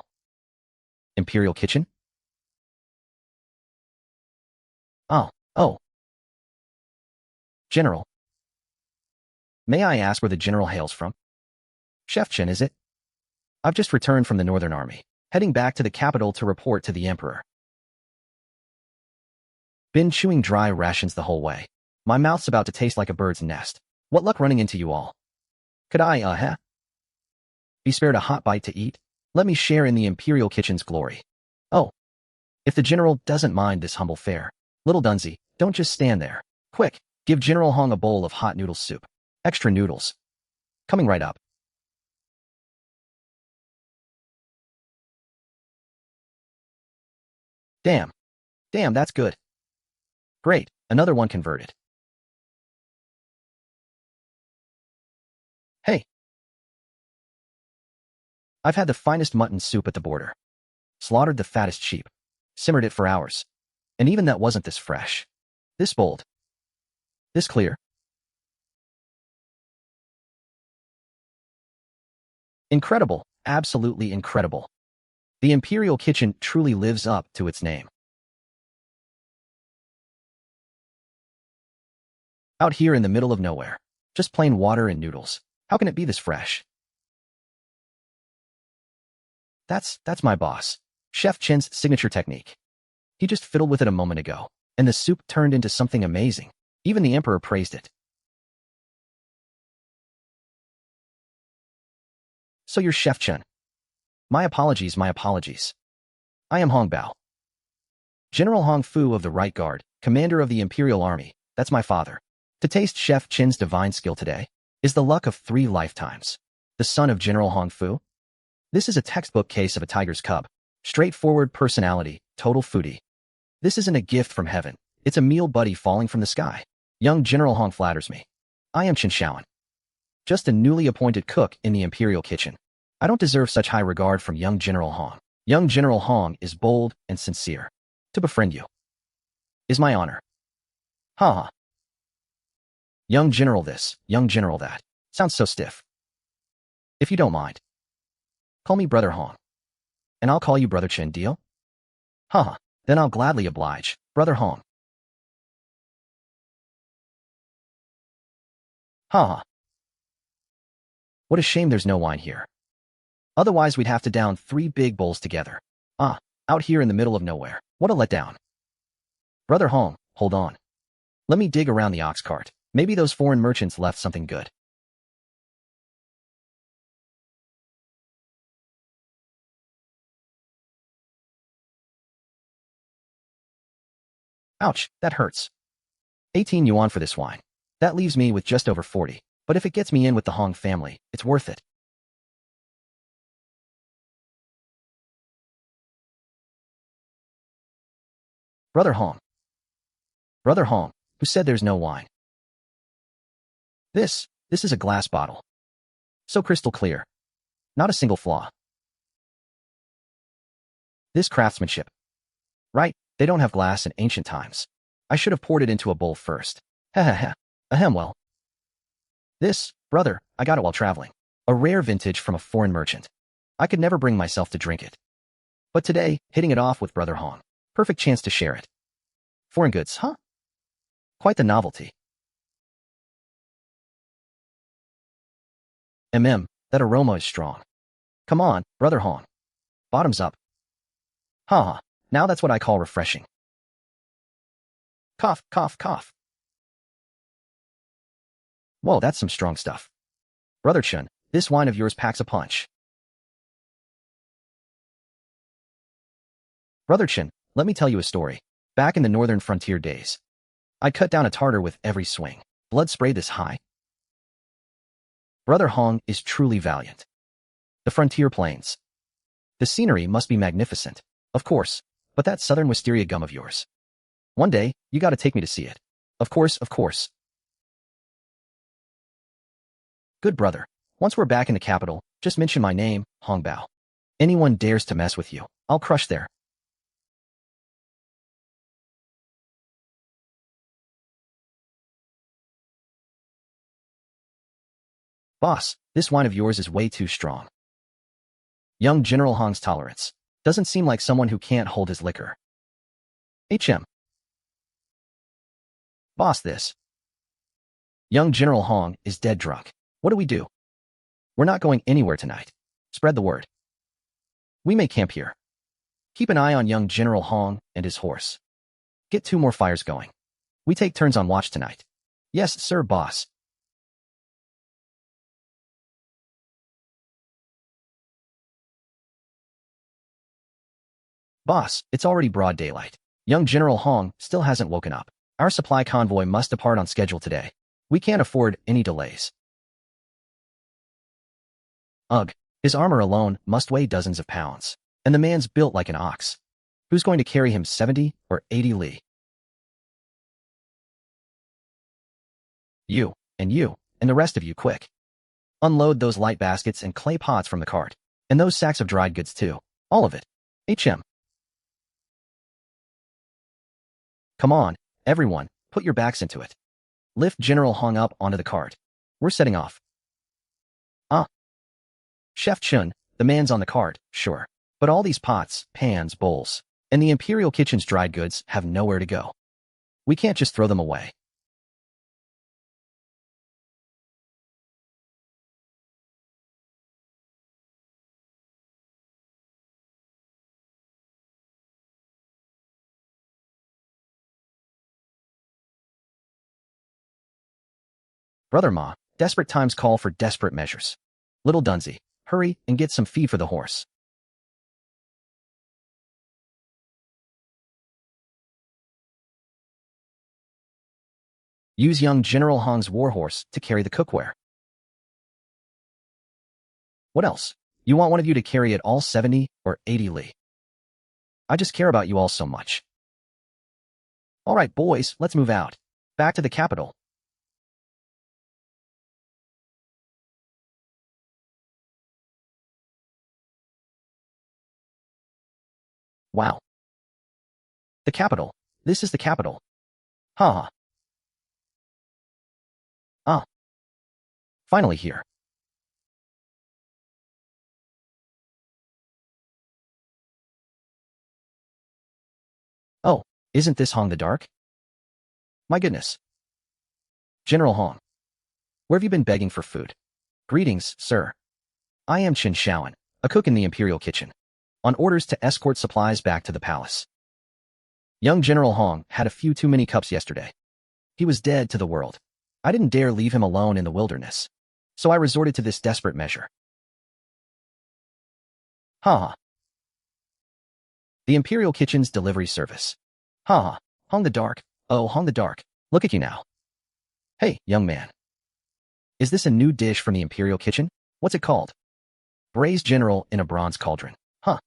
Imperial Kitchen? Oh. General. May I ask where the General hails from? Chef Chen, is it? I've just returned from the Northern Army, heading back to the capital to report to the Emperor. Been chewing dry rations the whole way. My mouth's about to taste like a bird's nest. What luck running into you all. Could I, be spared a hot bite to eat? Let me share in the Imperial Kitchen's glory. Oh. If the General doesn't mind this humble fare. Little Dunsey, don't just stand there. Quick, give General Hong a bowl of hot noodle soup. Extra noodles. Coming right up. Damn, that's good. Great, another one converted. Hey. I've had the finest mutton soup at the border. Slaughtered the fattest sheep. Simmered it for hours. And even that wasn't this fresh. This bold. This clear. Incredible, absolutely incredible. The Imperial Kitchen truly lives up to its name. Out here in the middle of nowhere. Just plain water and noodles. How can it be this fresh? That's my boss. Chef Chen's signature technique. He just fiddled with it a moment ago, and the soup turned into something amazing. Even the Emperor praised it. So you're Chef Chen. My apologies. I am Hong Bao. General Hong Fu of the Right Guard, commander of the Imperial Army. That's my father. To taste Chef Chen's divine skill today is the luck of 3 lifetimes. The son of General Hong Fu? This is a textbook case of a tiger's cub. Straightforward personality, total foodie. This isn't a gift from heaven. It's a meal buddy falling from the sky. Young General Hong flatters me. I am Chen Shao'an. Just a newly appointed cook in the Imperial Kitchen. I don't deserve such high regard from young General Hong. Young General Hong is bold and sincere. To befriend you is my honor. Ha. Young General this, young General that. Sounds so stiff. If you don't mind, call me Brother Hong. And I'll call you Brother Chen, deal? Ha. Then I'll gladly oblige, Brother Hong. Ha. What a shame there's no wine here. Otherwise we'd have to down 3 big bowls together. Out here in the middle of nowhere. What a letdown. Brother Hong, hold on. Let me dig around the ox cart. Maybe those foreign merchants left something good. Ouch, that hurts. 18 yuan for this wine. That leaves me with just over 40. But if it gets me in with the Hong family, it's worth it. Brother Hong. Brother Hong, who said there's no wine? This is a glass bottle. So crystal clear. Not a single flaw. This craftsmanship. Right, they don't have glass in ancient times. I should have poured it into a bowl first. Heh. Ahem, well. This, brother, I got it while traveling. A rare vintage from a foreign merchant. I could never bring myself to drink it. But today, hitting it off with Brother Hong. Perfect chance to share it. Foreign goods, huh? Quite the novelty. That aroma is strong. Come on, Brother Hong. Bottoms up. Ha. Now that's what I call refreshing. Cough. Whoa, that's some strong stuff. Brother Chen, this wine of yours packs a punch. Brother Chen, let me tell you a story. Back in the northern frontier days, I'd cut down a Tartar with every swing. Blood sprayed this high. Brother Hong is truly valiant. The frontier plains. The scenery must be magnificent, of course, but that southern wisteria gum of yours. One day, you gotta take me to see it. Of course, of course. Good brother. Once we're back in the capital, just mention my name, Hong Bao. Anyone dares to mess with you, I'll crush their. Boss, this wine of yours is way too strong. Young General Hong's tolerance. Doesn't seem like someone who can't hold his liquor. HM. Boss, this. Young General Hong is dead drunk. What do we do? We're not going anywhere tonight. Spread the word. We may camp here. Keep an eye on young General Hong and his horse. Get 2 more fires going. We take turns on watch tonight. Yes, sir, boss. Boss, it's already broad daylight. Young General Hong still hasn't woken up. Our supply convoy must depart on schedule today. We can't afford any delays. Ugh, his armor alone must weigh dozens of pounds. And the man's built like an ox. Who's going to carry him 70 or 80 li? You, and the rest of you, quick. Unload those light baskets and clay pots from the cart. And those sacks of dried goods too. All of it. HM. Come on, everyone, put your backs into it. Lift General Hong up onto the cart. We're setting off. Ah. Chef Chun, the man's on the cart, sure. But all these pots, pans, bowls, and the Imperial kitchen's dried goods have nowhere to go. We can't just throw them away. Brother Ma, desperate times call for desperate measures. Little Dunsey, hurry and get some feed for the horse. Use young General Hong's warhorse to carry the cookware. What else? You want one of you to carry it all 70 or 80 li. I just care about you all so much. All right, boys, let's move out. Back to the capital. Wow. The capital. This is the capital. Ha. Ah. Finally here. Oh, isn't this Hong the Dark? My goodness. General Hong. Where have you been begging for food? Greetings, sir. I am Chen Shao'an, a cook in the Imperial kitchen, on orders to escort supplies back to the palace. Young General Hong had a few too many cups yesterday. He was dead to the world. I didn't dare leave him alone in the wilderness, so I resorted to this desperate measure. Ha. The Imperial kitchen's delivery service. Ha. Hong the Dark. Oh, Hong the Dark. Look at you now. Hey, young man. Is this a new dish from the Imperial kitchen? What's it called? Braised General in a bronze cauldron. Huh.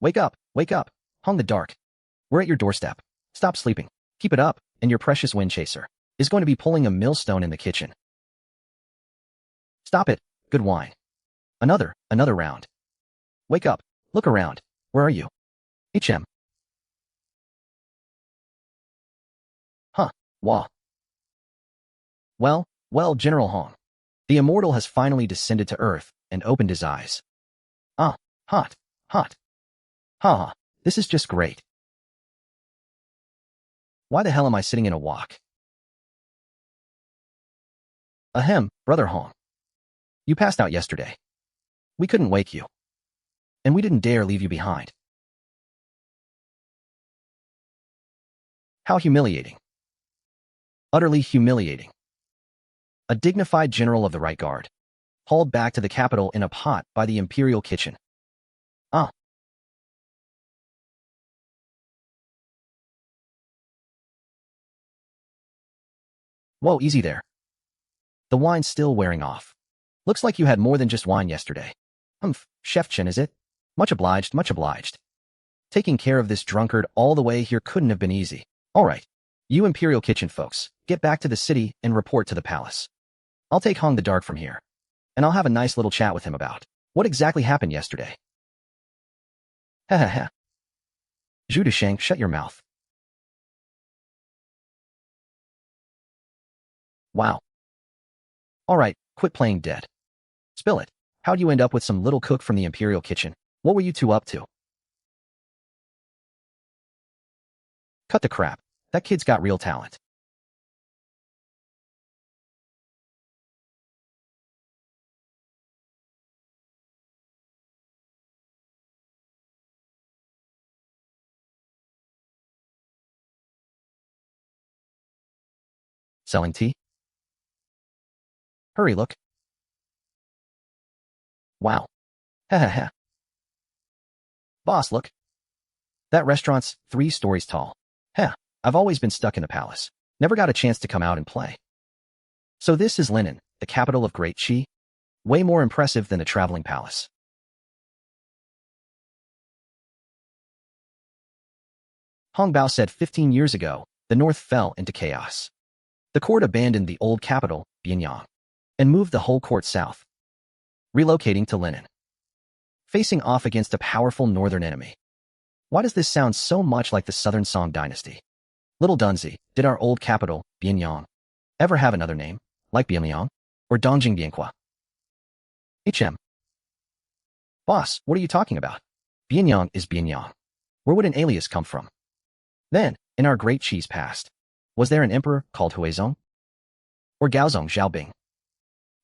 Wake up, Hong the Dark. We're at your doorstep. Stop sleeping. Keep it up, and your precious wind chaser is going to be pulling a millstone in the kitchen. Stop it. Good wine. Another round. Wake up. Look around. Where are you? HM. Huh. Wah. Well, General Hong. The immortal has finally descended to earth and opened his eyes. Ah, hot. Ha, this is just great. Why the hell am I sitting in a wok? Ahem, Brother Hong. You passed out yesterday. We couldn't wake you. And we didn't dare leave you behind. How humiliating. Utterly humiliating. A dignified general of the right guard, hauled back to the capital in a pot by the imperial kitchen. Ah. Whoa, easy there. The wine's still wearing off. Looks like you had more than just wine yesterday. Humph, Chef Chen, is it? Much obliged, much obliged. Taking care of this drunkard all the way here couldn't have been easy. All right, you imperial kitchen folks, get back to the city and report to the palace. I'll take Hong the Dark from here, and I'll have a nice little chat with him about what exactly happened yesterday. Ha ha ha. Zhu Deshang, shut your mouth. Wow. All right, quit playing dead. Spill it. How'd you end up with some little cook from the imperial kitchen? What were you two up to? Cut the crap. That kid's got real talent. Selling tea? Hurry, look. Wow. Ha ha ha. Boss, look. That restaurant's 3 stories tall. Heh, I've always been stuck in the palace. Never got a chance to come out and play. So this is Lening, the capital of Great Qi? Way more impressive than the traveling palace. Hong Bao said 15 years ago, the north fell into chaos. The court abandoned the old capital, Bianyang, and moved the whole court south, relocating to Lening, facing off against a powerful northern enemy. Why does this sound so much like the Southern Song dynasty? Little Dunzi, did our old capital, Bianyang, ever have another name, like Bianyang, or Dongjing Bianqua? Boss, what are you talking about? Bianyang is Bianyang. Where would an alias come from? Then, in our great Qi's past, was there an emperor called Huizong? Or Gaozong Xiaobing?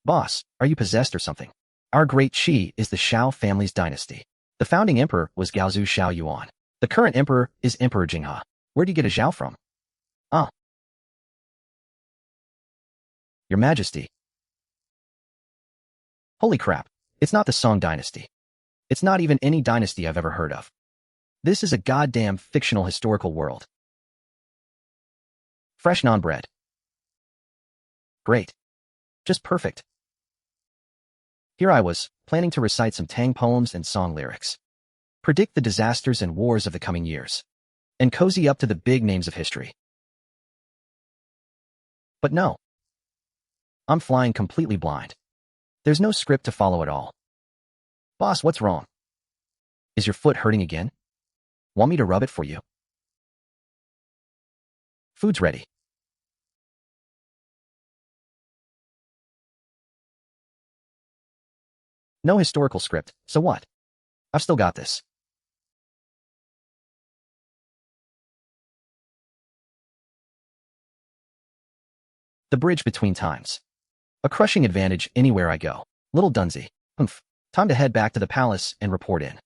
Boss, are you possessed or something? Our great Qi is the Shao family's dynasty. The founding emperor was Gaozu Shao'an. The current emperor is Emperor Jinghe. Where do you get a Zhao from? Ah. Your Majesty. Holy crap, it's not the Song dynasty. It's not even any dynasty I've ever heard of. This is a goddamn fictional historical world. Fresh naan bread. Great. Just perfect. Here I was, planning to recite some Tang poems and song lyrics, predict the disasters and wars of the coming years, and cozy up to the big names of history. But no. I'm flying completely blind. There's no script to follow at all. Boss, what's wrong? Is your foot hurting again? Want me to rub it for you? Food's ready. No historical script, so what? I've still got this. The bridge between times. A crushing advantage anywhere I go. Little Dunzi. Humph. Time to head back to the palace and report in.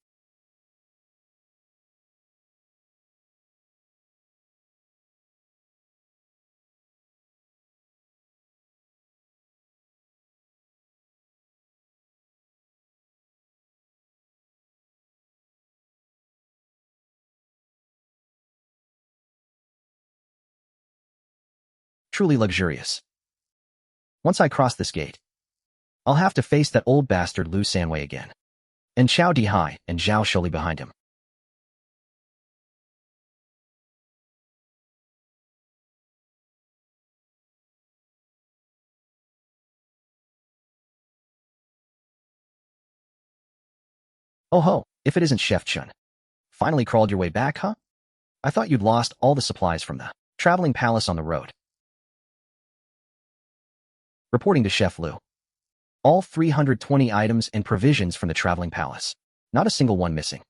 Truly luxurious. Once I cross this gate, I'll have to face that old bastard Lu Sanwei again. And Chao Dihai and Zhao Sholi behind him. Oh ho, if it isn't Chef Chen. Finally crawled your way back, huh? I thought you'd lost all the supplies from the traveling palace on the road. Reporting to Chef Lu. All 320 items and provisions from the traveling palace, not a single one missing,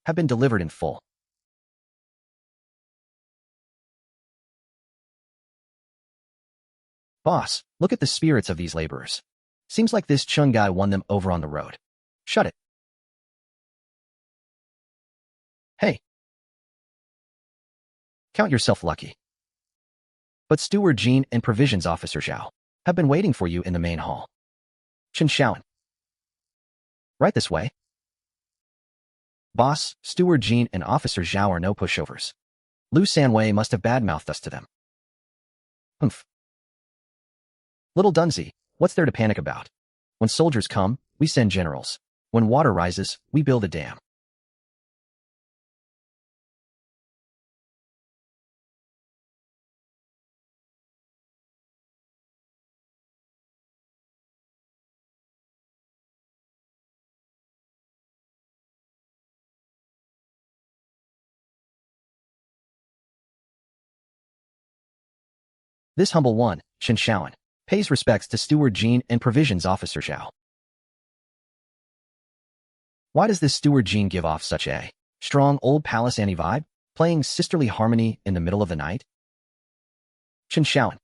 have been delivered in full. Boss, look at the spirits of these laborers. Seems like this Chung guy won them over on the road. Shut it. Hey. Count yourself lucky. But Steward Jean and Provisions Officer Zhao have been waiting for you in the main hall. Chen Shao'an. Right this way. Boss, Steward Jean and Officer Zhao are no pushovers. Lu Sanwei must have badmouthed us to them. Humph. Little Dunsey, what's there to panic about? When soldiers come, we send generals. When water rises, we build a dam. This humble one, Chen Shao'an, pays respects to Steward Jean and Provisions Officer Zhao. Why does this Steward Jean give off such a strong old palate-anime vibe, playing sisterly harmony in the middle of the night? Chen Shao'an.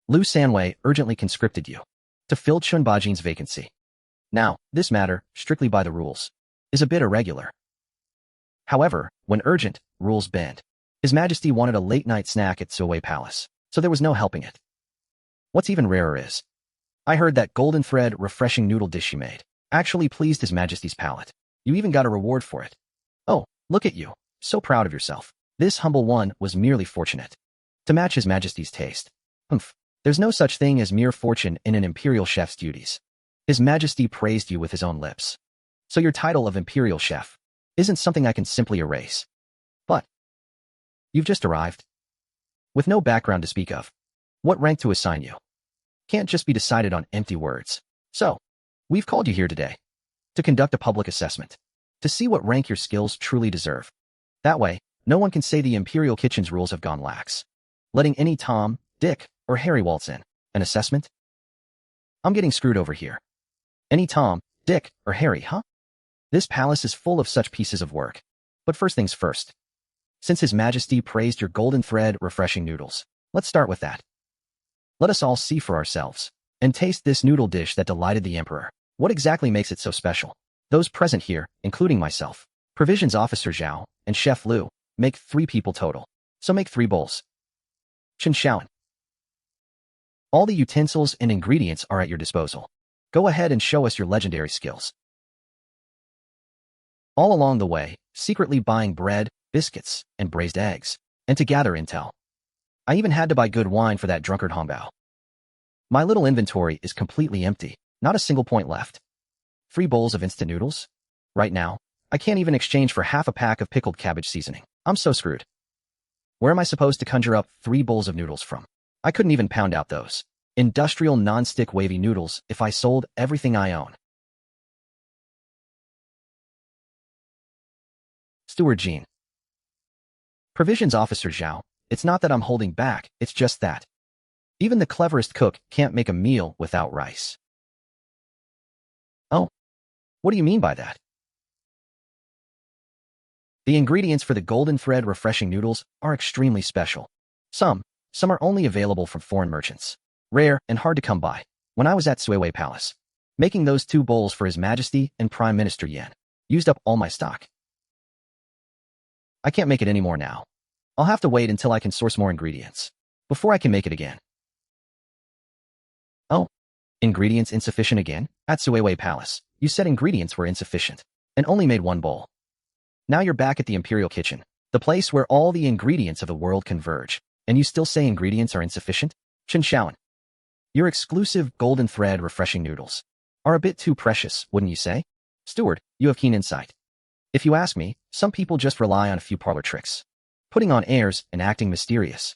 Lu Sanwei urgently conscripted you to fill Chun Bajin's vacancy. Now, this matter, strictly by the rules, is a bit irregular. However, when urgent, rules bend. His Majesty wanted a late-night snack at Suwei Palace, so there was no helping it. What's even rarer is, I heard that golden thread refreshing noodle dish you made actually pleased His Majesty's palate. You even got a reward for it. Oh, look at you, so proud of yourself. This humble one was merely fortunate to match His Majesty's taste. Humph, there's no such thing as mere fortune in an imperial chef's duties. His Majesty praised you with his own lips. So your title of imperial chef isn't something I can simply erase. But you've just arrived, with no background to speak of. What rank to assign you can't just be decided on empty words. So, we've called you here today to conduct a public assessment, to see what rank your skills truly deserve. That way, no one can say the Imperial Kitchen's rules have gone lax, letting any Tom, Dick, or Harry waltz in. An assessment? I'm getting screwed over here. Any Tom, Dick, or Harry, huh? This palace is full of such pieces of work. But first things first. Since His Majesty praised your golden thread refreshing noodles, let's start with that. Let us all see for ourselves and taste this noodle dish that delighted the Emperor. What exactly makes it so special? Those present here, including myself, Provisions Officer Zhao, and Chef Lu, make 3 people total. So make 3 bowls. Chen Shao'an. All the utensils and ingredients are at your disposal. Go ahead and show us your legendary skills. All along the way, secretly buying bread, biscuits, and braised eggs, and to gather intel. I even had to buy good wine for that drunkard Hong Bao. My little inventory is completely empty, not a single point left. 3 bowls of instant noodles? Right now, I can't even exchange for half a pack of pickled cabbage seasoning. I'm so screwed. Where am I supposed to conjure up 3 bowls of noodles from? I couldn't even pound out those industrial non-stick wavy noodles if I sold everything I own. Steward Jean. Provisions Officer Zhao, it's not that I'm holding back, it's just that even the cleverest cook can't make a meal without rice. Oh, what do you mean by that? The ingredients for the golden thread refreshing noodles are extremely special. Some are only available from foreign merchants, rare and hard to come by. When I was at Suwei Palace, making those 2 bowls for His Majesty and Prime Minister Yan, used up all my stock. I can't make it anymore now. I'll have to wait until I can source more ingredients before I can make it again. Oh, ingredients insufficient again? At Suwei Palace, you said ingredients were insufficient and only made 1 bowl. Now you're back at the Imperial Kitchen, the place where all the ingredients of the world converge, and you still say ingredients are insufficient? Chen Shao'an, your exclusive golden thread refreshing noodles are a bit too precious, wouldn't you say? Steward, you have keen insight. If you ask me, some people just rely on a few parlor tricks, putting on airs and acting mysterious,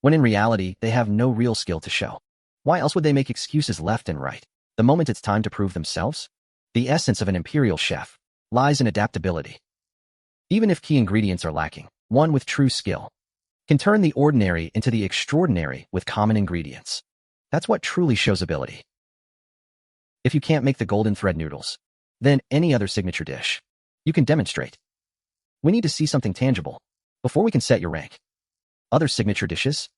when in reality they have no real skill to show. Why else would they make excuses left and right the moment it's time to prove themselves? The essence of an imperial chef lies in adaptability. Even if key ingredients are lacking, one with true skill can turn the ordinary into the extraordinary with common ingredients. That's what truly shows ability. If you can't make the golden thread noodles, then any other signature dish you can demonstrate. We need to see something tangible before we can set your rank. Other signature dishes?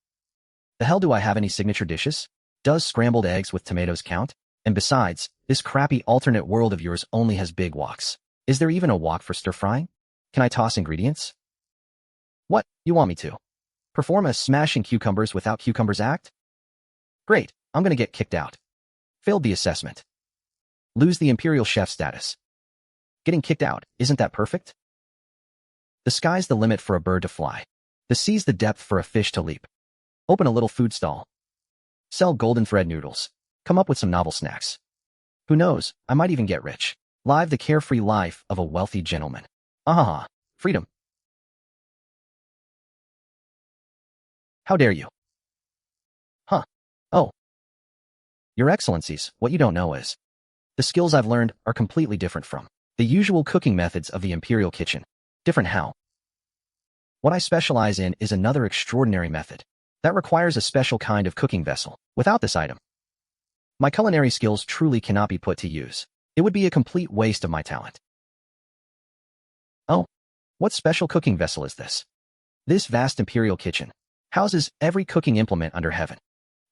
The hell do I have any signature dishes? Does scrambled eggs with tomatoes count? And besides, this crappy alternate world of yours only has big woks. Is there even a wok for stir-frying? Can I toss ingredients? What, you want me to Perform a smashing cucumbers without cucumbers act? Great, I'm gonna get kicked out. Failed the assessment. Lose the imperial chef status. Getting kicked out, isn't that perfect? The sky's the limit for a bird to fly. The sea's the depth for a fish to leap. Open a little food stall. Sell golden thread noodles. Come up with some novel snacks. Who knows, I might even get rich. Live the carefree life of a wealthy gentleman. Ah, freedom. How dare you? Huh. Oh. Your Excellencies, what you don't know is, the skills I've learned are completely different from the usual cooking methods of the imperial kitchen. Different how? What I specialize in is another extraordinary method that requires a special kind of cooking vessel. Without this item, my culinary skills truly cannot be put to use. It would be a complete waste of my talent. Oh, what special cooking vessel is this? This vast imperial kitchen houses every cooking implement under heaven.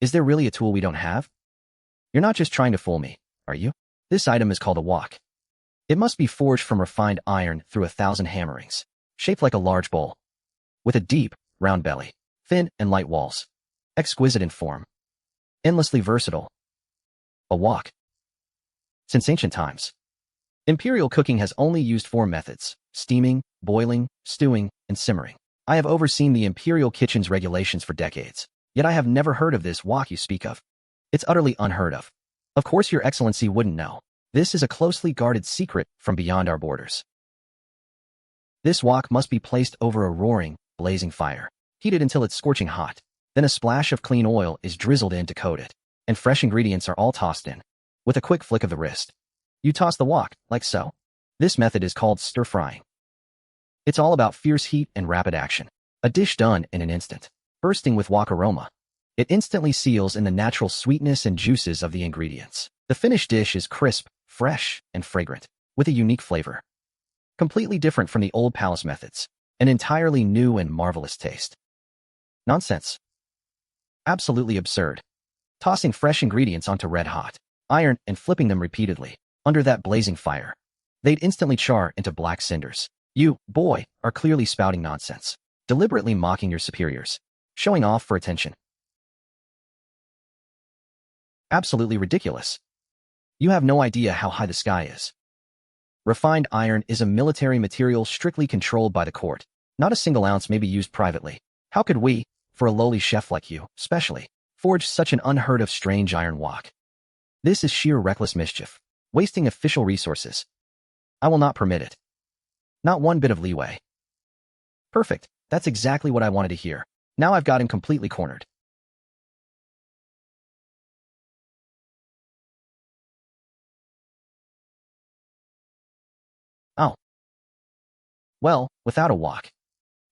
Is there really a tool we don't have? You're not just trying to fool me, are you? This item is called a wok. It must be forged from refined iron through 1,000 hammerings, shaped like a large bowl, with a deep, round belly, thin and light walls, exquisite in form, endlessly versatile. A wok. Since ancient times, imperial cooking has only used 4 methods: steaming, boiling, stewing, and simmering. I have overseen the imperial kitchen's regulations for decades, yet I have never heard of this wok you speak of. It's utterly unheard of. Of course your excellency wouldn't know. This is a closely guarded secret from beyond our borders. This wok must be placed over a roaring, blazing fire, heated until it's scorching hot. Then a splash of clean oil is drizzled in to coat it, and fresh ingredients are all tossed in. With a quick flick of the wrist, you toss the wok, like so. This method is called stir-frying. It's all about fierce heat and rapid action. A dish done in an instant, bursting with wok aroma. It instantly seals in the natural sweetness and juices of the ingredients. The finished dish is crisp, fresh, and fragrant, with a unique flavor. Completely different from the old palace methods. An entirely new and marvelous taste. Nonsense. Absolutely absurd. Tossing fresh ingredients onto red-hot iron and flipping them repeatedly under that blazing fire. They'd instantly char into black cinders. You, boy, are clearly spouting nonsense, deliberately mocking your superiors, showing off for attention. Absolutely ridiculous. You have no idea how high the sky is. Refined iron is a military material strictly controlled by the court. Not a single ounce may be used privately. How could we, for a lowly chef like you, specially, forge such an unheard of strange iron wok? This is sheer reckless mischief, wasting official resources. I will not permit it. Not one bit of leeway. Perfect. That's exactly what I wanted to hear. Now I've got him completely cornered. Oh. Well, without a wok,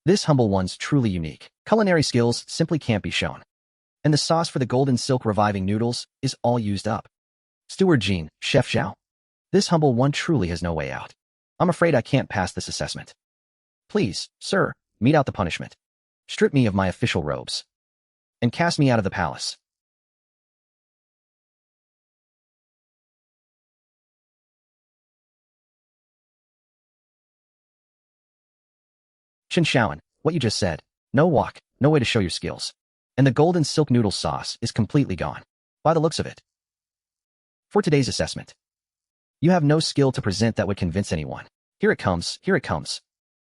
this humble one's truly unique. Culinary skills simply can't be shown. And the sauce for the golden silk reviving noodles is all used up. Steward Jean, Chef Zhao. This humble one truly has no way out. I'm afraid I can't pass this assessment. Please, sir, mete out the punishment. Strip me of my official robes. And cast me out of the palace. Chen Shao'an, what you just said. No wok, no way to show your skills. And the golden silk noodle sauce is completely gone. By the looks of it. For today's assessment, you have no skill to present that would convince anyone. Here it comes, here it comes.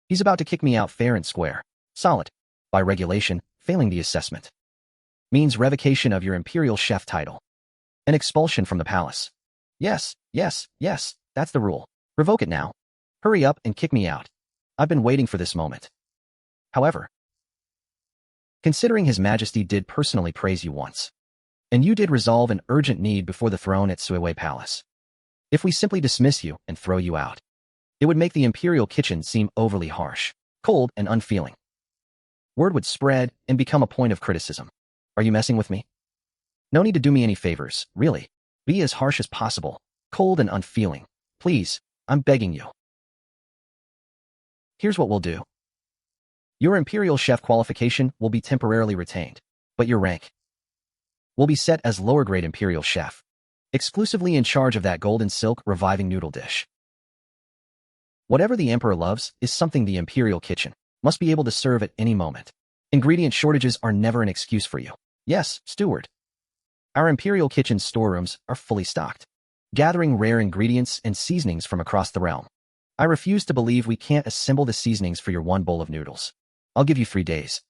He's about to kick me out fair and square. Solid. By regulation, failing the assessment means revocation of your imperial chef title. An expulsion from the palace. Yes, yes, yes, that's the rule. Revoke it now. Hurry up and kick me out. I've been waiting for this moment. However, considering His Majesty did personally praise you once, and you did resolve an urgent need before the throne at Suiwei Palace, if we simply dismiss you and throw you out, it would make the imperial kitchen seem overly harsh, cold, and unfeeling. Word would spread and become a point of criticism. Are you messing with me? No need to do me any favors, really. Be as harsh as possible, cold and unfeeling. Please, I'm begging you. Here's what we'll do. Your imperial chef qualification will be temporarily retained, but your rank will be set as lower grade imperial chef, exclusively in charge of that golden silk reviving noodle dish. Whatever the emperor loves is something the imperial kitchen must be able to serve at any moment. Ingredient shortages are never an excuse for you. Yes, steward. Our Imperial Kitchen storerooms are fully stocked, gathering rare ingredients and seasonings from across the realm. I refuse to believe we can't assemble the seasonings for your one bowl of noodles. I'll give you 3 days.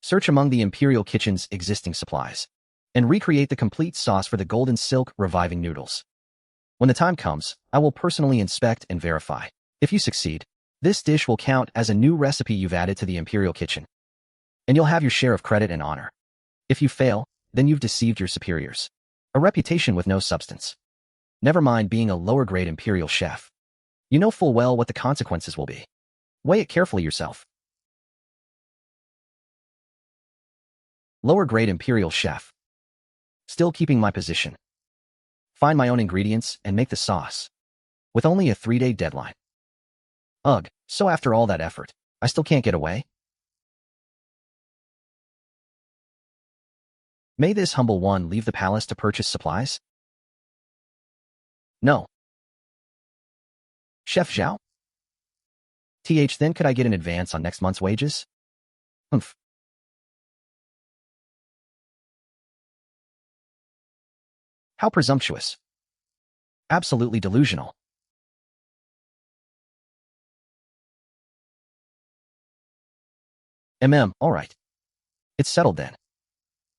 Search among the Imperial Kitchen's existing supplies and recreate the complete sauce for the golden silk reviving noodles. When the time comes, I will personally inspect and verify. If you succeed, this dish will count as a new recipe you've added to the Imperial Kitchen, and you'll have your share of credit and honor. If you fail, then you've deceived your superiors. A reputation with no substance. Never mind being a lower-grade Imperial chef. You know full well what the consequences will be. Weigh it carefully yourself. Lower-grade Imperial chef. Still keeping my position. Find my own ingredients and make the sauce. With only a 3-day deadline. Ugh, so after all that effort, I still can't get away? May this humble one leave the palace to purchase supplies? No. Chef Zhao? Then could I get an advance on next month's wages? Humph. How presumptuous. Absolutely delusional. All right. It's settled then.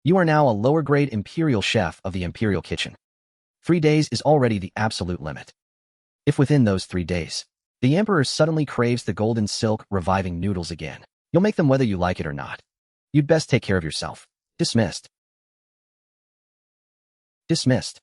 You are now a lower-grade Imperial chef of the Imperial Kitchen. 3 days is already the absolute limit. If within those 3 days, the Emperor suddenly craves the golden silk reviving noodles again, you'll make them whether you like it or not. You'd best take care of yourself. Dismissed. Dismissed.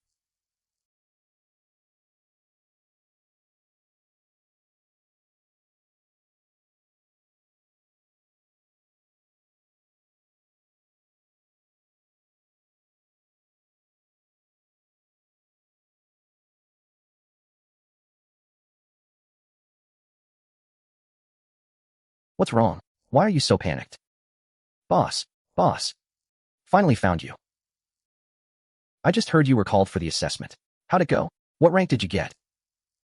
What's wrong? Why are you so panicked? Boss. Finally found you. I just heard you were called for the assessment. How'd it go? What rank did you get?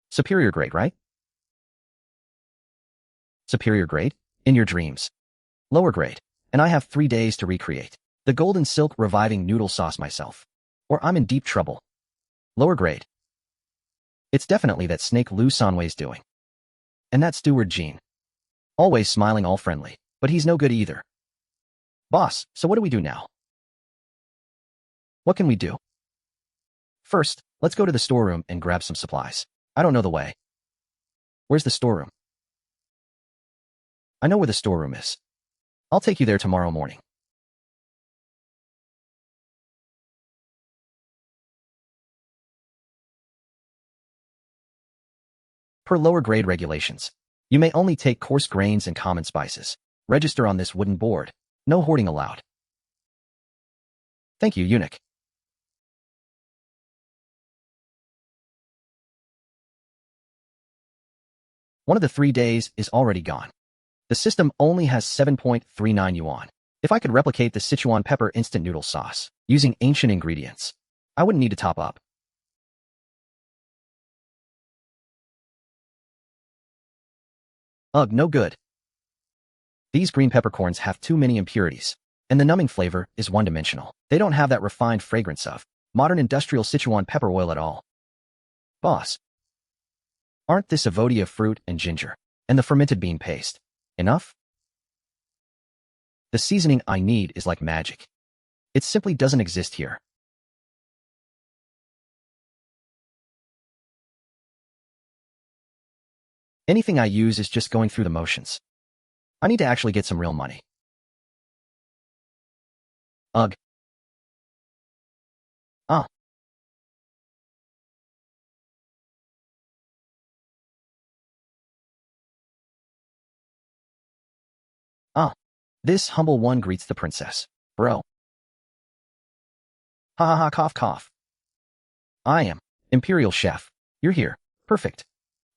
Superior grade, right? Superior grade? In your dreams. Lower grade. And I have 3 days to recreate the golden silk reviving noodle sauce myself. Or I'm in deep trouble. Lower grade. It's definitely that snake Lu Sanwei's doing. And that steward Jean. Always smiling all friendly, but he's no good either. Boss, so what do we do now? What can we do? First, let's go to the storeroom and grab some supplies. I don't know the way. Where's the storeroom? I know where the storeroom is. I'll take you there tomorrow morning. Per lower grade regulations, you may only take coarse grains and common spices. Register on this wooden board. No hoarding allowed. Thank you, eunuch. One of the 3 days is already gone. The system only has 7.39 yuan. If I could replicate the Sichuan pepper instant noodle sauce using ancient ingredients, I wouldn't need to top up. Ugh, no good. These green peppercorns have too many impurities, and the numbing flavor is one-dimensional. They don't have that refined fragrance of modern industrial Sichuan pepper oil at all. Boss. Aren't this avodia fruit and ginger, and the fermented bean paste enough? The seasoning I need is like magic. It simply doesn't exist here. Anything I use is just going through the motions. I need to actually get some real money. Ugh. Ah. Ah. This humble one greets the princess. Bro. Ha ha ha, cough cough. I am Imperial Chef. You're here. Perfect.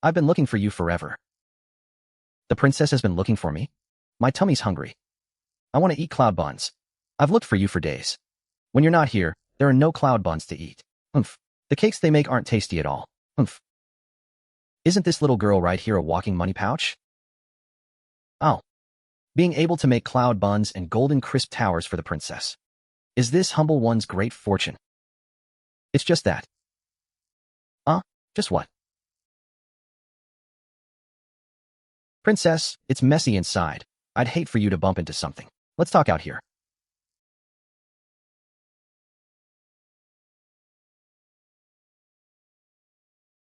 I've been looking for you forever. The princess has been looking for me? My tummy's hungry. I want to eat cloud buns. I've looked for you for days. When you're not here, there are no cloud buns to eat. Humph. The cakes they make aren't tasty at all. Humph. Isn't this little girl right here a walking money pouch? Oh. being able to make cloud buns and golden crisp towers for the princess. Is this humble one's great fortune? It's just that. Just what? Princess, it's messy inside. I'd hate for you to bump into something. Let's talk out here.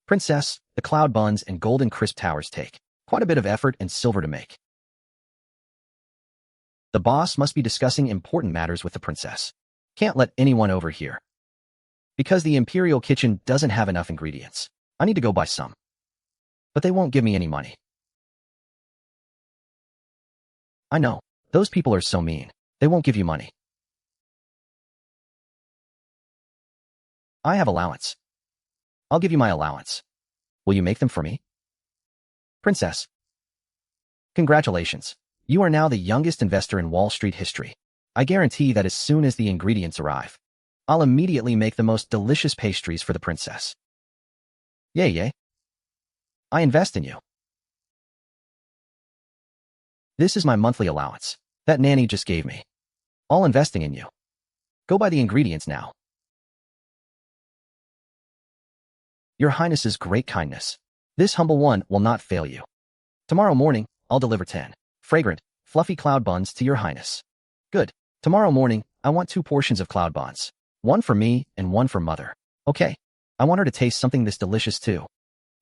Princess, the cloud buns and golden crisp towers take quite a bit of effort and silver to make. The boss must be discussing important matters with the princess. Can't let anyone overhear. Because the imperial kitchen doesn't have enough ingredients. I need to go buy some. But they won't give me any money. I know. Those people are so mean. They won't give you money. I have allowance. I'll give you my allowance. Will you make them for me? Princess. Congratulations. You are now the youngest investor in Wall Street history. I guarantee that as soon as the ingredients arrive, I'll immediately make the most delicious pastries for the princess. Yay, yay. I invest in you. This is my monthly allowance. That nanny just gave me. All investing in you. Go buy the ingredients now. Your Highness's great kindness. This humble one will not fail you. Tomorrow morning, I'll deliver 10 fragrant, fluffy cloud buns to your Highness. Good. Tomorrow morning, I want 2 portions of cloud buns. One for me and one for Mother. Okay. I want her to taste something this delicious too.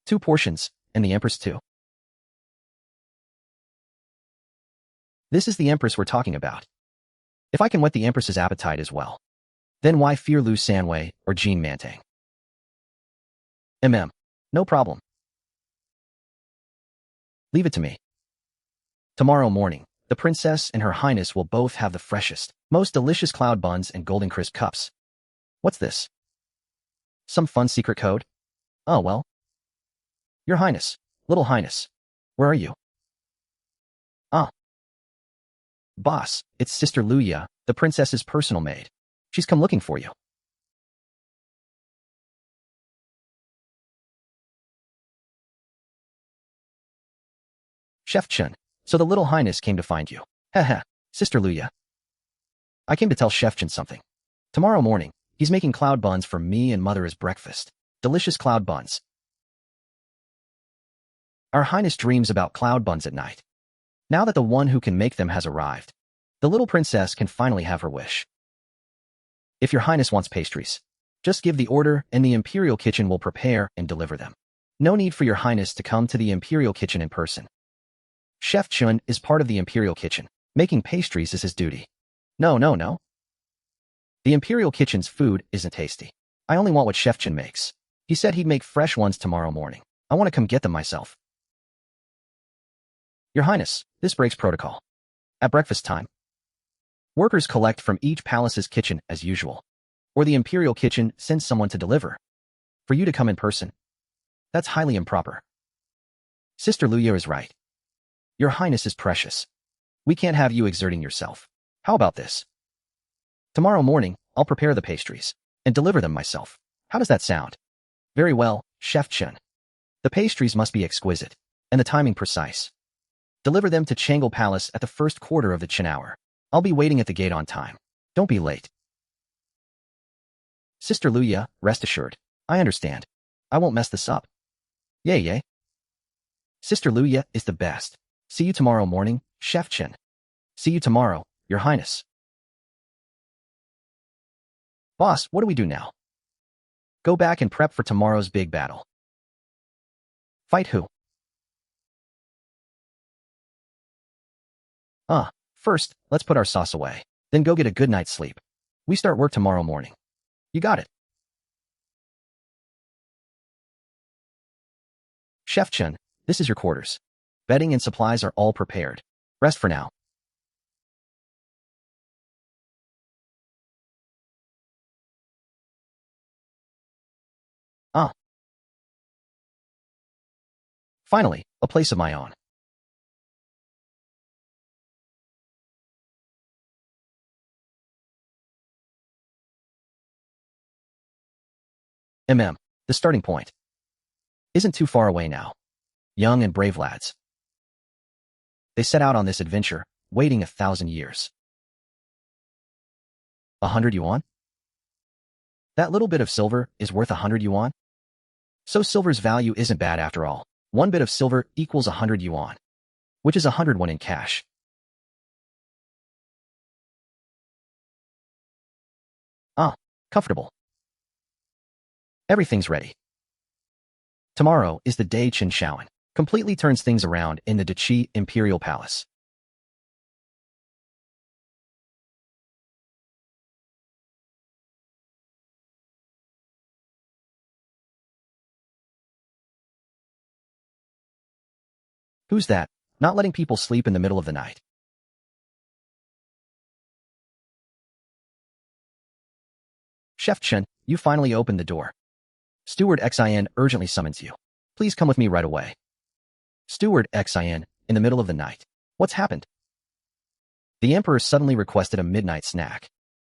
2 portions, and the Empress too. This is the Empress we're talking about. If I can whet the Empress's appetite as well, then why fear Lu Sanwei or Jean Mantang? No problem. Leave it to me. Tomorrow morning, the princess and her Highness will both have the freshest, most delicious cloud buns and golden crisp cups. What's this? Some fun secret code? Oh, well. Your Highness, Little Highness, where are you? Boss, it's Sister Luya, the princess's personal maid. She's come looking for you. Chef Chen, so the Little Highness came to find you. Haha, Sister Luya. I came to tell Chef Chen something. Tomorrow morning, he's making cloud buns for me and Mother as breakfast. Delicious cloud buns. Our Highness dreams about cloud buns at night. Now that the one who can make them has arrived, the little princess can finally have her wish. If your Highness wants pastries, just give the order and the Imperial Kitchen will prepare and deliver them. No need for your Highness to come to the Imperial Kitchen in person. Chef Chen is part of the Imperial Kitchen. Making pastries is his duty. No. The Imperial Kitchen's food isn't tasty. I only want what Chef Chen makes. He said he'd make fresh ones tomorrow morning. I want to come get them myself. Your Highness, this breaks protocol. At breakfast time, workers collect from each palace's kitchen as usual, or the Imperial Kitchen sends someone to deliver. For you to come in person, that's highly improper. Sister Luya is right. Your Highness is precious. We can't have you exerting yourself. How about this? Tomorrow morning, I'll prepare the pastries and deliver them myself. How does that sound? Very well, Chef Chen. The pastries must be exquisite, and the timing precise. Deliver them to Changle Palace at the first quarter of the Chen hour. I'll be waiting at the gate on time. Don't be late. Sister Luya, rest assured. I understand. I won't mess this up. Yay. Sister Luya is the best. See you tomorrow morning, Chef Chen. See you tomorrow, Your Highness. Boss, what do we do now? Go back and prep for tomorrow's big battle. Fight who? First, let's put our sauce away. Then go get a good night's sleep. We start work tomorrow morning. You got it. Chef Chen, this is your quarters. Bedding and supplies are all prepared. Rest for now. Finally, a place of my own. The starting point isn't too far away now. Young and brave lads. They set out on this adventure, waiting 1,000 years. 100 yuan? That little bit of silver is worth 100 yuan? So silver's value isn't bad after all. 1 bit of silver equals 100 yuan, which is 101 in cash. Ah, comfortable. Everything's ready. Tomorrow is the day Chen Shao'an completely turns things around in the Dachi Imperial Palace. Who's that? Not letting people sleep in the middle of the night. Chef Chen, you finally opened the door. Steward Xin urgently summons you. Please come with me right away. Steward Xin, in the middle of the night. What's happened? The Emperor suddenly requested a midnight snack,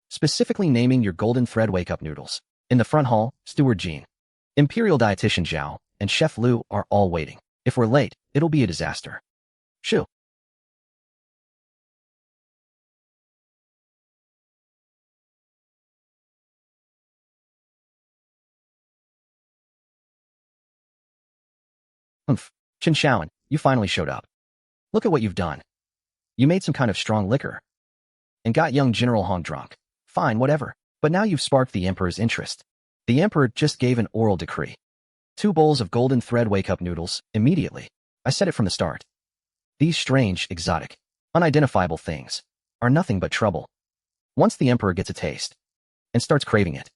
specifically naming your golden thread wake-up noodles. In the front hall, Steward Jean, Imperial Dietitian Zhao, and Chef Liu are all waiting. If we're late, it'll be a disaster. Shoo. Humph. Chen Shao'an, you finally showed up. Look at what you've done. You made some kind of strong liquor and got young General Hong drunk. Fine, whatever. But now you've sparked the Emperor's interest. The Emperor just gave an oral decree. 2 bowls of golden thread wake-up noodles, immediately. I said it from the start. These strange, exotic, unidentifiable things are nothing but trouble once the Emperor gets a taste and starts craving it.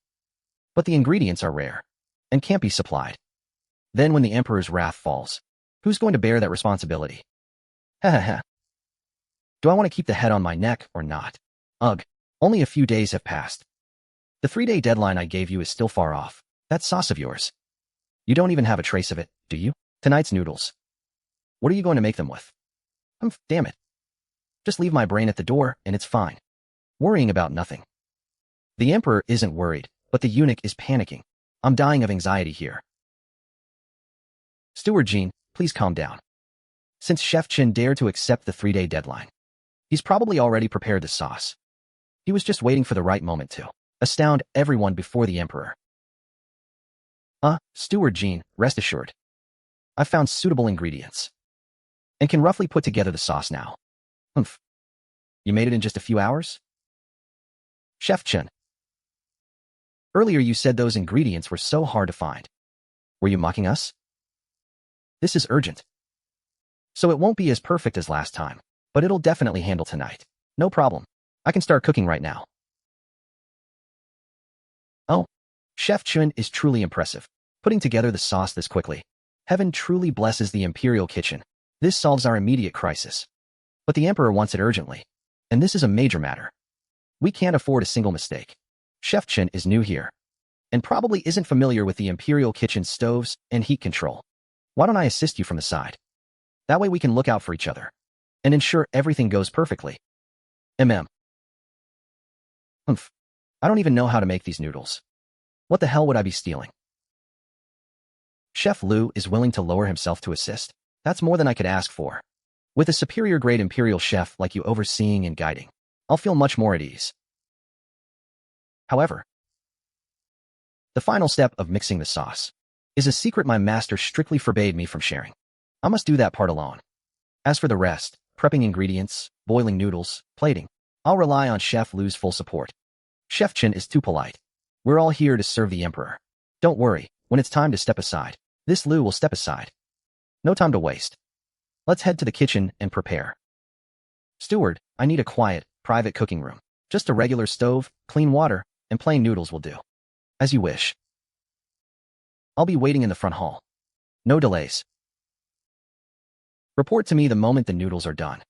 But the ingredients are rare and can't be supplied. Then when the Emperor's wrath falls, who's going to bear that responsibility? Ha ha ha. Do I want to keep the head on my neck or not? Ugh, only a few days have passed. The 3-day deadline I gave you is still far off. That sauce of yours. You don't even have a trace of it, do you? Tonight's noodles. What are you going to make them with? Damn it. Just leave my brain at the door and it's fine. Worrying about nothing. The Emperor isn't worried, but the eunuch is panicking. I'm dying of anxiety here. Steward Jean, please calm down. Since Chef Chen dared to accept the 3-day deadline, he's probably already prepared the sauce. He was just waiting for the right moment to astound everyone before the Emperor. Steward Jean, rest assured. I've found suitable ingredients and can roughly put together the sauce now. Humph. You made it in just a few hours? Chef Chen. Earlier you said those ingredients were so hard to find. Were you mocking us? This is urgent. So it won't be as perfect as last time, but it'll definitely handle tonight. No problem. I can start cooking right now. Oh, Chef Chen is truly impressive, putting together the sauce this quickly. Heaven truly blesses the Imperial kitchen. This solves our immediate crisis. But the Emperor wants it urgently, and this is a major matter. We can't afford a single mistake. Chef Chen is new here, and probably isn't familiar with the Imperial kitchen stoves and heat control. Why don't I assist you from the side? That way we can look out for each other and ensure everything goes perfectly. Humph. I don't even know how to make these noodles. What the hell would I be stealing? Chef Liu is willing to lower himself to assist. That's more than I could ask for. With a superior grade imperial chef like you overseeing and guiding, I'll feel much more at ease. However, the final step of mixing the sauce is a secret my master strictly forbade me from sharing. I must do that part alone. As for the rest, prepping ingredients, boiling noodles, plating, I'll rely on Chef Liu's full support. Chef Chen is too polite. We're all here to serve the Emperor. Don't worry, when it's time to step aside, this Liu will step aside. No time to waste. Let's head to the kitchen and prepare. Steward, I need a quiet, private cooking room. Just a regular stove, clean water, and plain noodles will do. As you wish. I'll be waiting in the front hall. No delays. Report to me the moment the noodles are done.